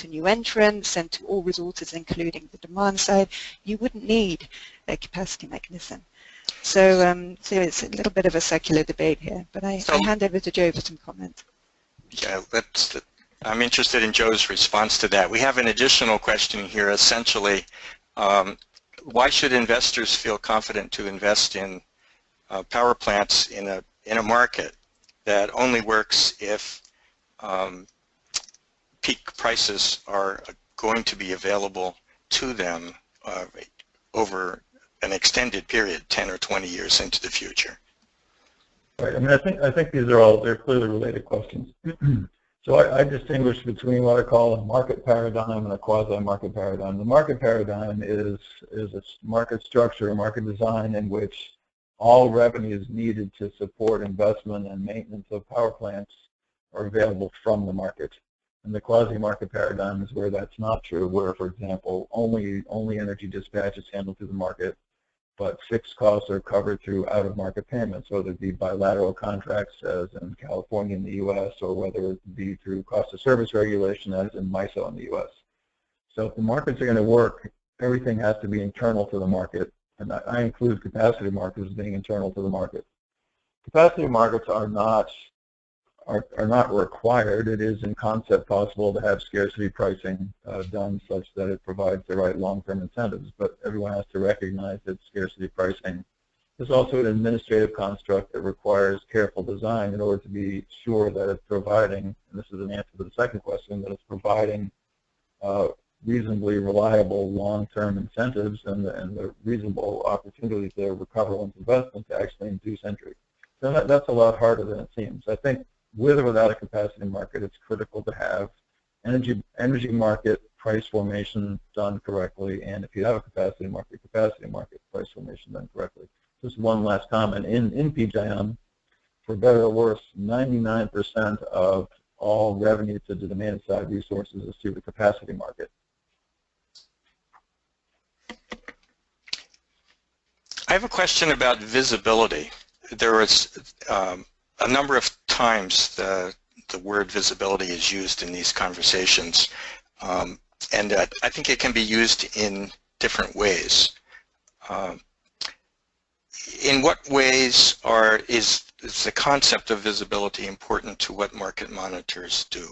S2: new entrants and to all resources, including the demand side, you wouldn't need a capacity mechanism. So, so it's a little bit of a circular debate here, but I hand over to Joe for some comments.
S1: Yeah, I'm interested in Joe's response to that. We have an additional question here, essentially. Why should investors feel confident to invest in power plants in a market that only works if peak prices are going to be available to them over an extended period, 10 or 20 years into the future?
S3: Right. I mean, I think these are they're clearly related questions. So I distinguish between what I call a market paradigm and a quasi-market paradigm. The market paradigm is a market structure, a market design in which all revenues needed to support investment and maintenance of power plants are available from the market. And the quasi-market paradigm is where that's not true, where, for example, only energy dispatch is handled through the market, but fixed costs are covered through out-of-market payments, whether it be bilateral contracts, as in California in the U.S., or whether it be through cost of service regulation, as in MISO in the U.S. So if the markets are going to work, everything has to be internal to the market, and I include capacity markets as being internal to the market. Capacity markets are not required. It is in concept possible to have scarcity pricing done such that it provides the right long-term incentives, but everyone has to recognize that scarcity pricing is also an administrative construct that requires careful design in order to be sure that it's providing, and this is an answer to the second question, that it's providing reasonably reliable long-term incentives and the reasonable opportunity to recover one's investment to actually induce entry. So that's a lot harder than it seems. I think with or without a capacity market, it's critical to have energy market price formation done correctly, and if you have a capacity market price formation done correctly. Just one last comment. In PJM, for better or worse, 99% of all revenue to the demand side resources is through the capacity market.
S1: I have a question about visibility. There was a number of times the word visibility is used in these conversations, and I think it can be used in different ways. In what ways is the concept of visibility important to what market monitors do?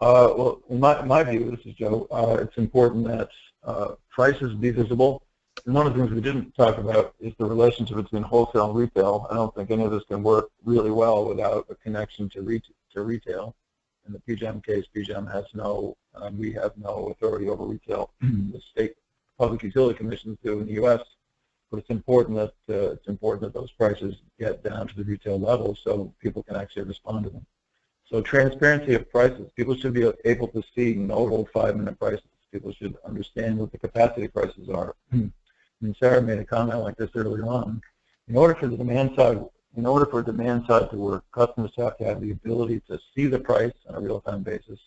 S3: Well, in my view, this is Joe, it's important that prices be visible. And one of the things we didn't talk about is the relationship between wholesale and retail. I don't think any of this can work really well without a connection to retail. In the PJM case, PJM has we have no authority over retail. The state public utility commissions do in the U.S., but it's important that those prices get down to the retail level so people can actually respond to them. So transparency of prices. People should be able to see notable 5-minute prices. People should understand what the capacity prices are. And Sara made a comment like this earlier on. In order for demand side to work, customers have to have the ability to see the price on a real-time basis,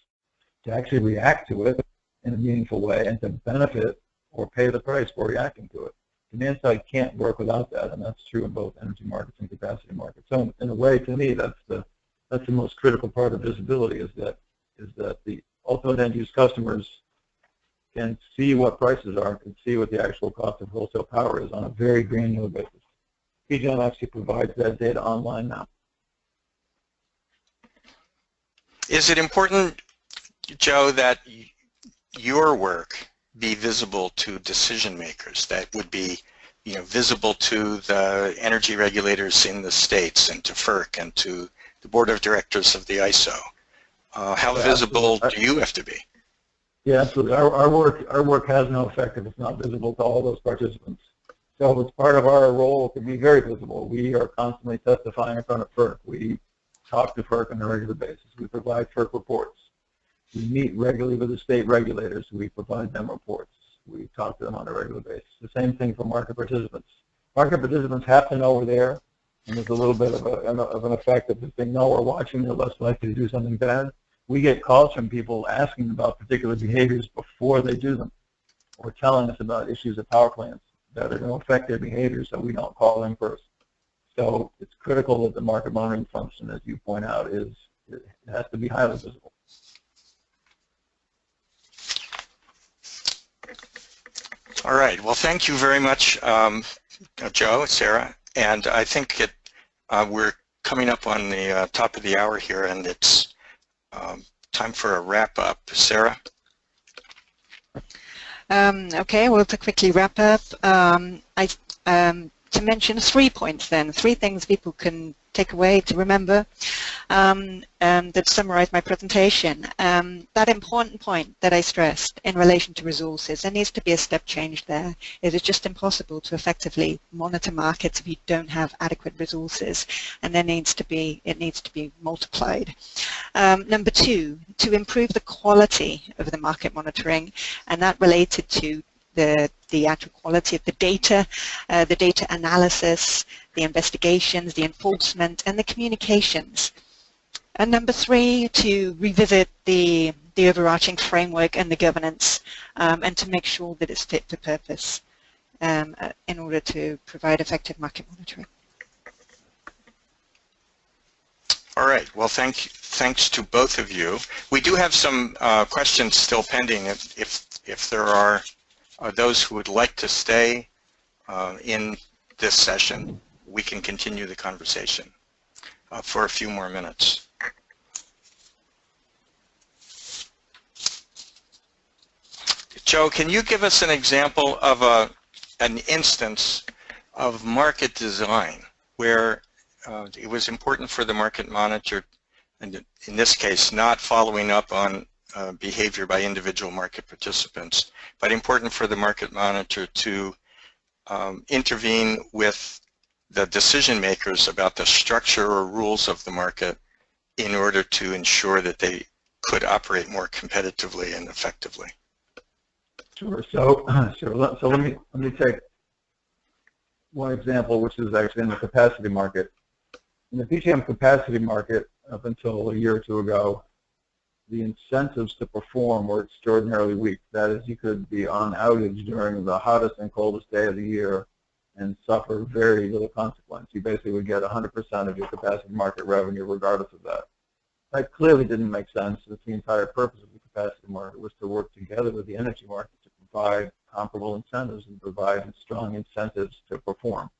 S3: to actually react to it in a meaningful way, and to benefit or pay the price for reacting to it. Demand side can't work without that, and that's true in both energy markets and capacity markets. So in a way, to me, that's the most critical part of visibility, is that the ultimate end-use customers can see what prices are, can see what the actual cost of wholesale power is on a very granular basis. PJM actually provides that data online now.
S1: Is it important, Joe, that your work be visible to decision makers, that would be visible to the energy regulators in the states and to FERC and to the board of directors of the ISO? How visible do you have to be? Yeah,
S3: absolutely. Our work has no effect if it's not visible to all those participants. So it's part of our role to be very visible. We are constantly testifying in front of FERC. We talk to FERC on a regular basis. We provide FERC reports. We meet regularly with the state regulators. We provide them reports. We talk to them on a regular basis. The same thing for market participants. Market participants have to know we're there, and there's a little bit of an effect that if they know we're watching, they're less likely to do something bad. We get calls from people asking about particular behaviors before they do them, or telling us about issues at power plants that are going to affect their behavior, so we don't call them first. So it's critical that the market monitoring function, as you point out, it has to be highly visible.
S1: All right. Well, thank you very much, Joe, Sarah. And I think we're coming up on the top of the hour here, and it's time for a wrap-up. Sarah?
S2: Okay, well, to quickly wrap up, to mention 3 points then, 3 things people can take away to remember that summarize my presentation. That important point that I stressed in relation to resources, there needs to be a step change there. It is just impossible to effectively monitor markets if you don't have adequate resources, and it needs to be multiplied. Number 2, to improve the quality of the market monitoring, and that related to the actual quality of the data analysis, the investigations, the enforcement, and the communications. And number 3, to revisit the overarching framework and the governance, and to make sure that it's fit for purpose in order to provide effective market monitoring.
S1: All right. Well, thanks to both of you. We do have some questions still pending. If there are those who would like to stay in this session, we can continue the conversation for a few more minutes. Joe, can you give us an example of an instance of market design where it was important for the market monitor, and in this case not following up on behavior by individual market participants, but important for the market monitor to intervene with the decision makers about the structure or rules of the market in order to ensure that they could operate more competitively and effectively?
S3: Sure. So let me take one example, which is actually in the capacity market. In the PJM capacity market, up until a year or 2 ago, the incentives to perform were extraordinarily weak. That is, you could be on outage during the hottest and coldest day of the year and suffer very little consequence. You basically would get 100% of your capacity market revenue regardless of that. That clearly didn't make sense. That's the entire purpose of the capacity market, was to work together with the energy market to provide comparable incentives and provide strong incentives to perform.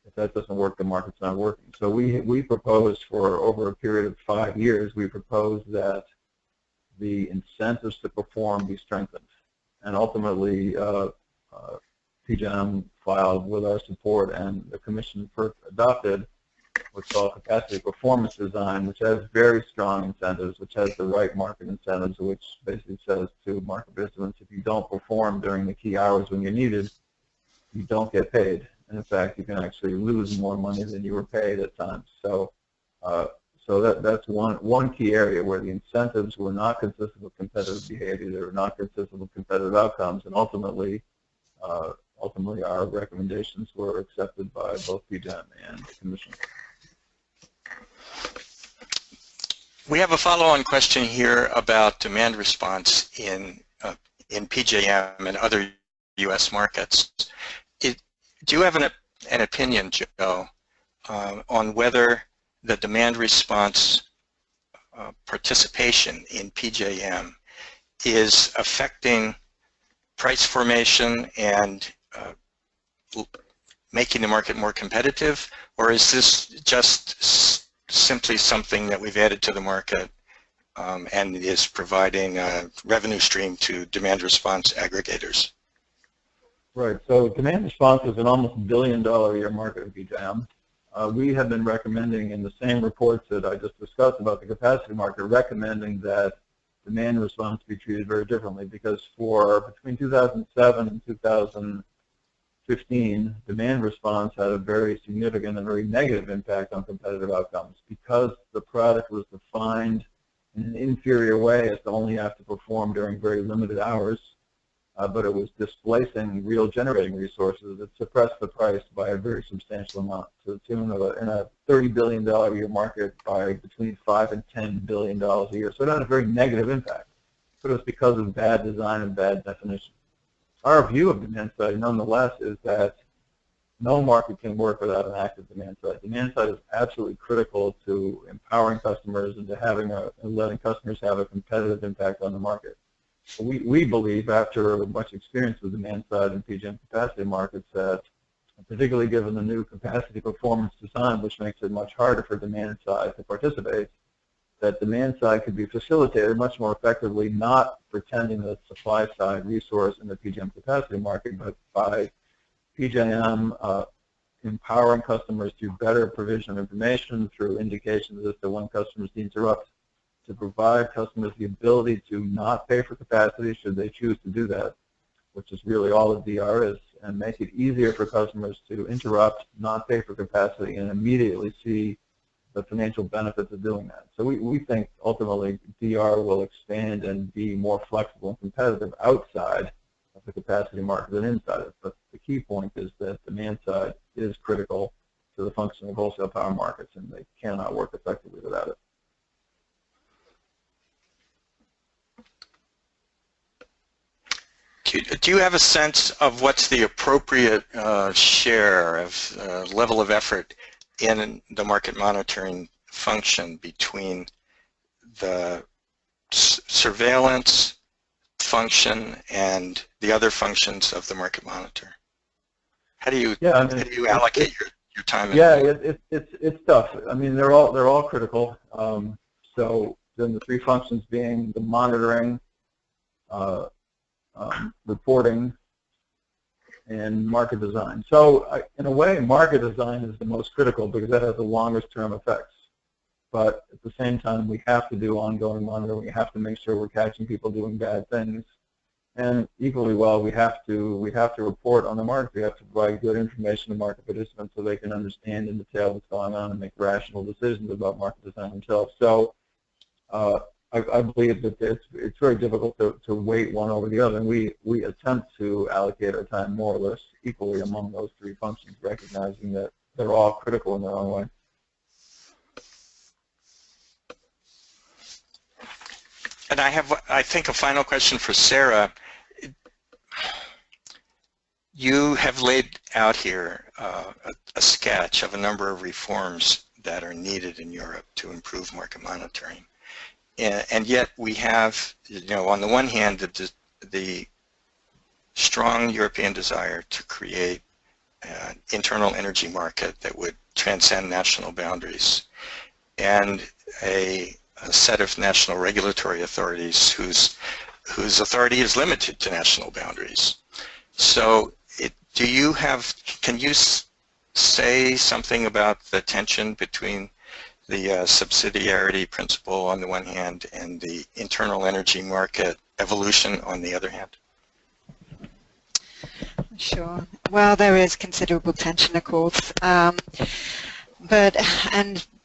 S3: If that doesn't work, the market's not working. So we proposed, for over a period of 5 years, we proposed that the incentives to perform be strengthened. And ultimately, PJM filed with our support, and the Commission first adopted what's called capacity performance design, which has very strong incentives, which has the right market incentives, which basically says to market participants, if you don't perform during the key hours when you're needed, you don't get paid. And in fact, you can actually lose more money than you were paid at times. So that's one key area where the incentives were not consistent with competitive behavior, they were not consistent with competitive outcomes, and ultimately our recommendations were accepted by both PJM and the Commission.
S1: We have a follow-on question here about demand response in PJM and other U.S. markets. Do you have an opinion, Joe, on whether the demand response participation in PJM is affecting price formation and making the market more competitive, or is this just simply something that we've added to the market and is providing a revenue stream to demand response aggregators?
S3: Right. So demand response is an almost $1 billion a year market in PJM. We have been recommending in the same reports that I just discussed about the capacity market, recommending that demand response be treated very differently, because for between 2007 and 2010, 2015, demand response had a very significant and very negative impact on competitive outcomes because the product was defined in an inferior way as to only have to perform during very limited hours, but it was displacing real generating resources that suppressed the price by a very substantial amount, to the tune of in a $30 billion a year market by between $5 and $10 billion a year. So it had a very negative impact, but it was because of bad design and bad definition. Our view of demand side, nonetheless, is that no market can work without an active demand side. Demand side is absolutely critical to empowering customers and to letting customers have a competitive impact on the market. We believe, after much experience with demand side and PJM capacity markets, that particularly given the new capacity performance design, which makes it much harder for demand side to participate, that demand side could be facilitated much more effectively, not pretending that supply side resource in the PJM capacity market, but by PJM empowering customers through better provision of information, through indications as to when customers need to interrupt, to provide customers the ability to not pay for capacity should they choose to do that, which is really all the DR is, and make it easier for customers to interrupt, not pay for capacity, and immediately see the financial benefits of doing that. So we think ultimately DR will expand and be more flexible and competitive outside of the capacity market than inside it. But the key point is that demand side is critical to the function of wholesale power markets, and they cannot work effectively without it.
S1: Do you have a sense of what's the appropriate share of level of effort in the market monitoring function between the surveillance function and the other functions of the market monitor? How do you allocate your time?
S3: Yeah, it's tough. I mean, they're all critical. So then the three functions being the monitoring, reporting, and market design. So in a way, market design is the most critical because that has the longest term effects. But at the same time, we have to do ongoing monitoring. We have to make sure we're catching people doing bad things. And equally well, we have to report on the market. We have to provide good information to market participants so they can understand in detail what's going on and make rational decisions about market design themselves. So I believe that it's very difficult to weight one over the other, and we attempt to allocate our time more or less equally among those three functions, recognizing that they're all critical in their own way.
S1: And I have, I think, a final question for Sara. You have laid out here a sketch of a number of reforms that are needed in Europe to improve market monitoring. And yet we have, on the one hand, the strong European desire to create an internal energy market that would transcend national boundaries, and a set of national regulatory authorities whose authority is limited to national boundaries. So can you say something about the tension between the subsidiarity principle on the one hand and the internal energy market evolution on the other hand?
S2: Sure. Well, there is considerable tension, of course,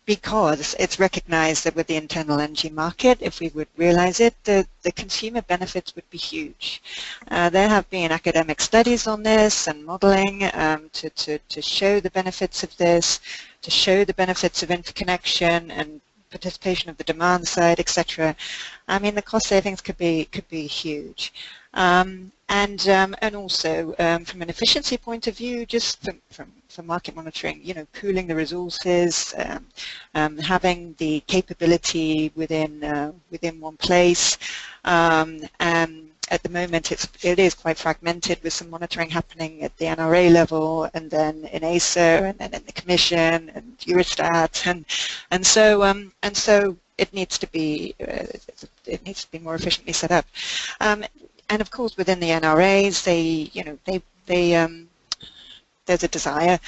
S2: because it's recognized that with the internal energy market, if we would realize it, the consumer benefits would be huge. There have been academic studies on this and modeling to show the benefits of this, to show the benefits of interconnection and participation of the demand side, etc. I mean, the cost savings could be huge. And also from an efficiency point of view, just from market monitoring, pooling the resources, having the capability within one place. At the moment, it is quite fragmented, with some monitoring happening at the NRA level, and then in ACER, and then in the Commission and Eurostat, and so it needs to be more efficiently set up. And of course, within the NRAs, there's a desire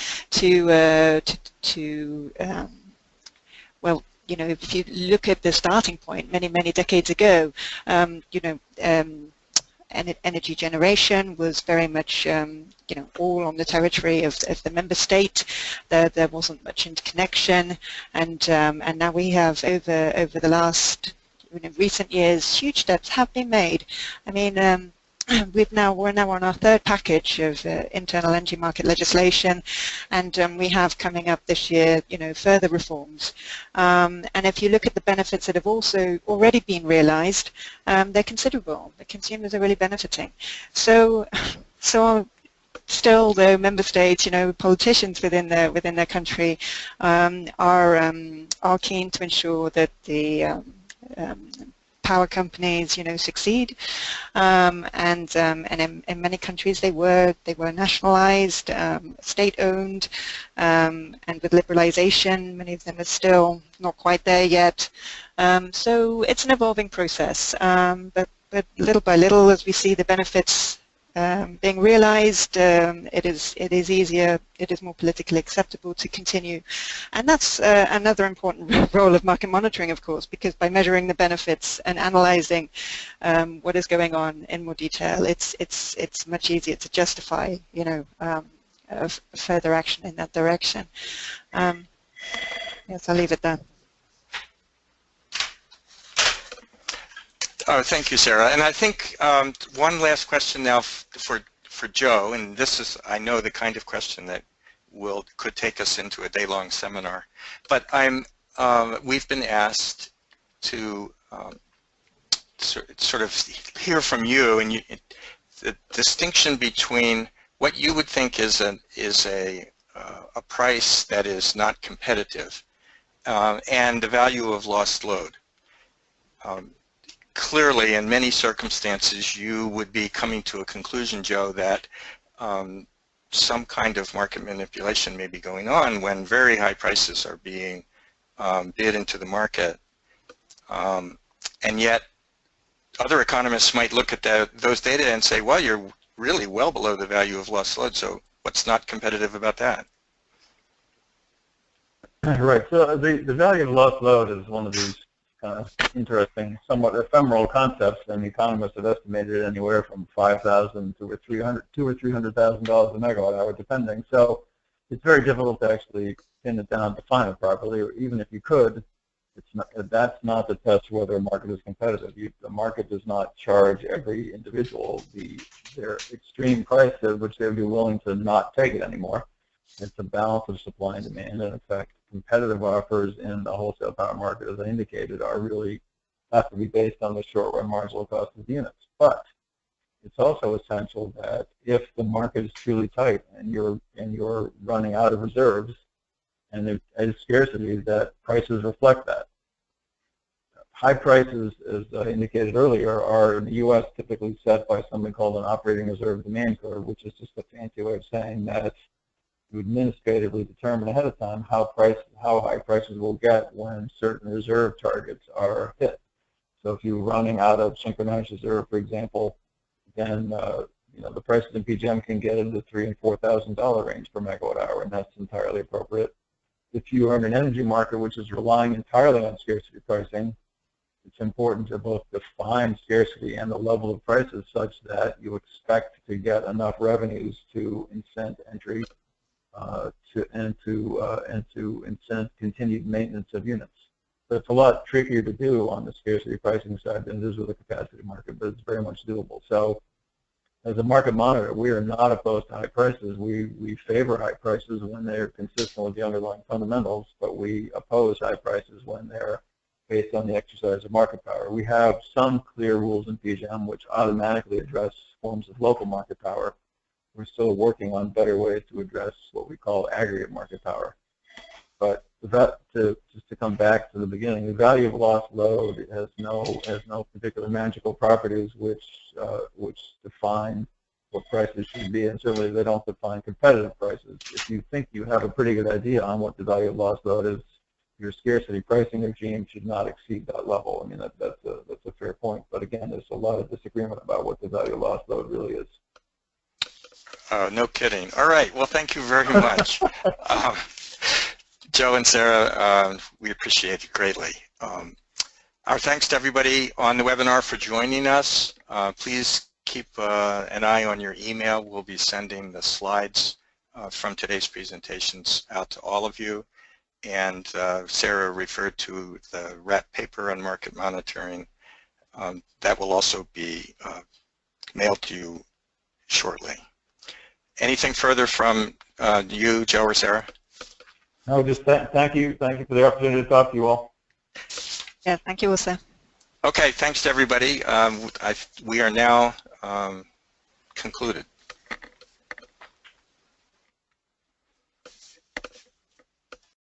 S2: well, if you look at the starting point many decades ago, energy generation was very much, all on the territory of the member state. There wasn't much interconnection, and now we have over the last recent years, huge steps have been made. I mean, we're now on our third package of internal energy market legislation, and we have coming up this year, further reforms. And if you look at the benefits that have also already been realised, they're considerable. The consumers are really benefiting. So still, the member states, politicians within their country are keen to ensure that the power companies, succeed, and in many countries they were nationalized, state-owned, and with liberalization, many of them are still not quite there yet. So it's an evolving process, but little by little, as we see the benefits being realized, it is easier, it is more politically acceptable to continue. And that's another important role of market monitoring, of course, because by measuring the benefits and analyzing what is going on in more detail, it's much easier to justify, further action in that direction. Yes, I'll leave it there.
S1: Oh, thank you, Sarah. And I think one last question now for Joe, and this is, I know, the kind of question that could take us into a day-long seminar. But we've been asked to sort of hear from you, and the distinction between what you would think is a price that is not competitive and the value of lost load. Clearly, in many circumstances, you would be coming to a conclusion, Joe, that some kind of market manipulation may be going on when very high prices are being bid into the market. And yet, other economists might look at those data and say, well, you're really well below the value of lost load, so what's not competitive about that?
S3: Right. So the value of lost load is one of these interesting, somewhat ephemeral concepts, and economists have estimated it anywhere from $5,000 to $200,000 or $300,000 a megawatt hour, depending. So it's very difficult to actually pin it down, define it properly. Or even if you could, that's not the test for whether a market is competitive. The market does not charge every individual their extreme price at which they would be willing to not take it anymore. It's a balance of supply and demand, and in fact, competitive offers in the wholesale power market, as I indicated, have to be based on the short-run marginal cost of the units. But it's also essential that if the market is truly tight and you're running out of reserves and there is scarcity, that prices reflect that. High prices, as I indicated earlier, are in the U.S. typically set by something called an operating reserve demand curve, which is just a fancy way of saying that you administratively determine ahead of time how high prices will get when certain reserve targets are hit. So if you're running out of synchronized reserve, for example, then the prices in PJM can get into the $3,000 and $4,000 range per megawatt hour, and that's entirely appropriate. If you are in an energy market which is relying entirely on scarcity pricing, it's important to both define scarcity and the level of prices such that you expect to get enough revenues to incent entry and to incent continued maintenance of units. So it's a lot trickier to do on the scarcity pricing side than it is with a capacity market, but it's very much doable. So as a market monitor, we are not opposed to high prices. We favor high prices when they're consistent with the underlying fundamentals, but we oppose high prices when they're based on the exercise of market power. We have some clear rules in PJM which automatically address forms of local market power. We're still working on better ways to address what we call aggregate market power. But just to come back to the beginning, the value of lost load has no particular magical properties which define what prices should be, and certainly they don't define competitive prices. If you think you have a pretty good idea on what the value of lost load is, your scarcity pricing regime should not exceed that level. I mean, that's a fair point. But again, there's a lot of disagreement about what the value of lost load really is.
S1: No kidding. All right. Well, thank you very much. Joe and Sarah, we appreciate it greatly. Our thanks to everybody on the webinar for joining us. Please keep an eye on your email. We'll be sending the slides from today's presentations out to all of you. And Sarah referred to the wrap paper on market monitoring. That will also be mailed to you shortly. Anything further from you, Joe or Sarah?
S3: No, just thank you. Thank you for the opportunity to talk to you all.
S2: Yeah, thank you also.
S1: Okay, thanks to everybody. We are now concluded.